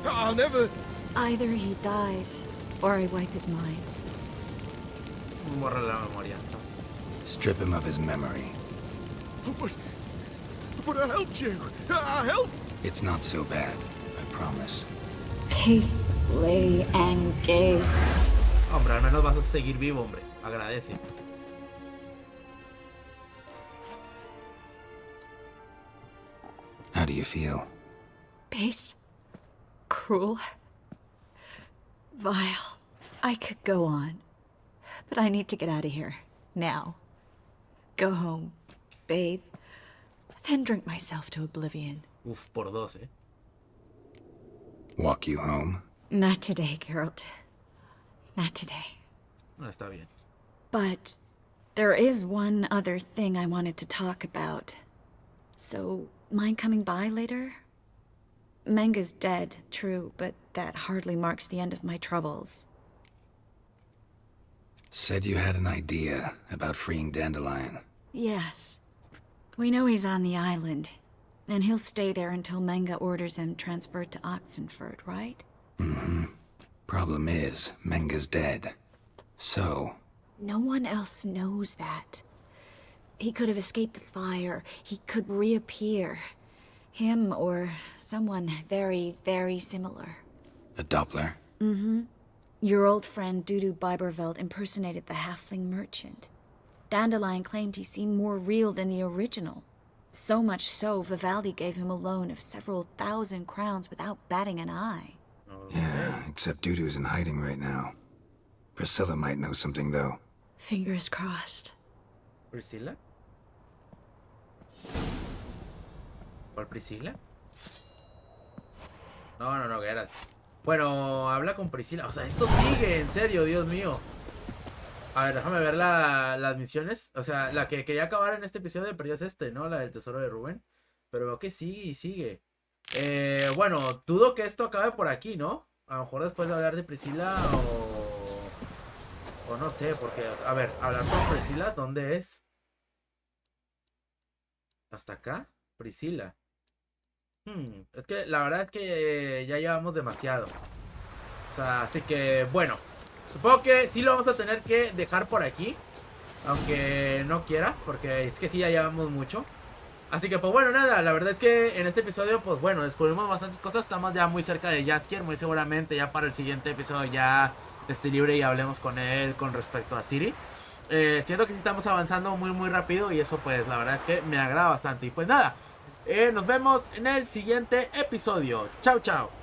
I'll never. Either he dies, or I wipe his mind. Borra la memoria. Strip him of his memory. But I helped you. I helped. It's not so bad, I promise. Peace, slay, and gay. Hombre, al menos vas a seguir vivo, hombre. Agradece. How do you feel? Base. Cruel. Vile. I could go on. But I need to get out of here. Now. Go home. Bathe. Then drink myself to oblivion. Uf, por dos, eh. Walk you home? Not today, Geralt. Not today. No, está bien. But there is one other thing I wanted to talk about. So, mind coming by later? Manga's dead, true, but that hardly marks the end of my troubles. Said you had an idea about freeing Dandelion. Yes. We know he's on the island, and he'll stay there until Manga orders him transferred to Oxenford, right? Mm-hmm. Problem is, Manga's dead. So... No one else knows that. He could have escaped the fire. He could reappear. Him or someone very, very similar. A Doppler? Mm-hmm. Your old friend Dudu Biberveld impersonated the halfling merchant. Dandelion claimed he seemed more real than the original. So much so, Vivaldi gave him a loan of several thousand crowns without batting an eye. Yeah, except Dudu's in hiding right now. Priscilla might know something, though. Fingers crossed. ¿Priscila? ¿Cuál Priscila? No, Geralt. Bueno, habla con Priscila. O sea, esto sigue, en serio, Dios mío. A ver, déjame ver las misiones. O sea, la que quería acabar en este episodio, pero ya es este, ¿no? La del tesoro de Rubén. Pero veo que sigue y sigue. Bueno, dudo que esto acabe por aquí, ¿no? A lo mejor después de hablar de Priscila o no sé, porque... A ver, hablar con Priscila, ¿dónde es? ¿Hasta acá? Priscila. Es que la verdad es que ya llevamos demasiado. O sea, así que, bueno. Supongo que sí lo vamos a tener que dejar por aquí. Aunque no quiera, porque es que sí ya llevamos mucho. Así que pues bueno, nada, la verdad es que en este episodio pues bueno, descubrimos bastantes cosas. Estamos ya muy cerca de Jaskier, muy seguramente ya para el siguiente episodio ya esté libre y hablemos con él con respecto a Ciri. Siento que sí estamos avanzando muy rápido y eso pues la verdad es que me agrada bastante. Y pues nada, Nos vemos en el siguiente episodio. Chao, chao.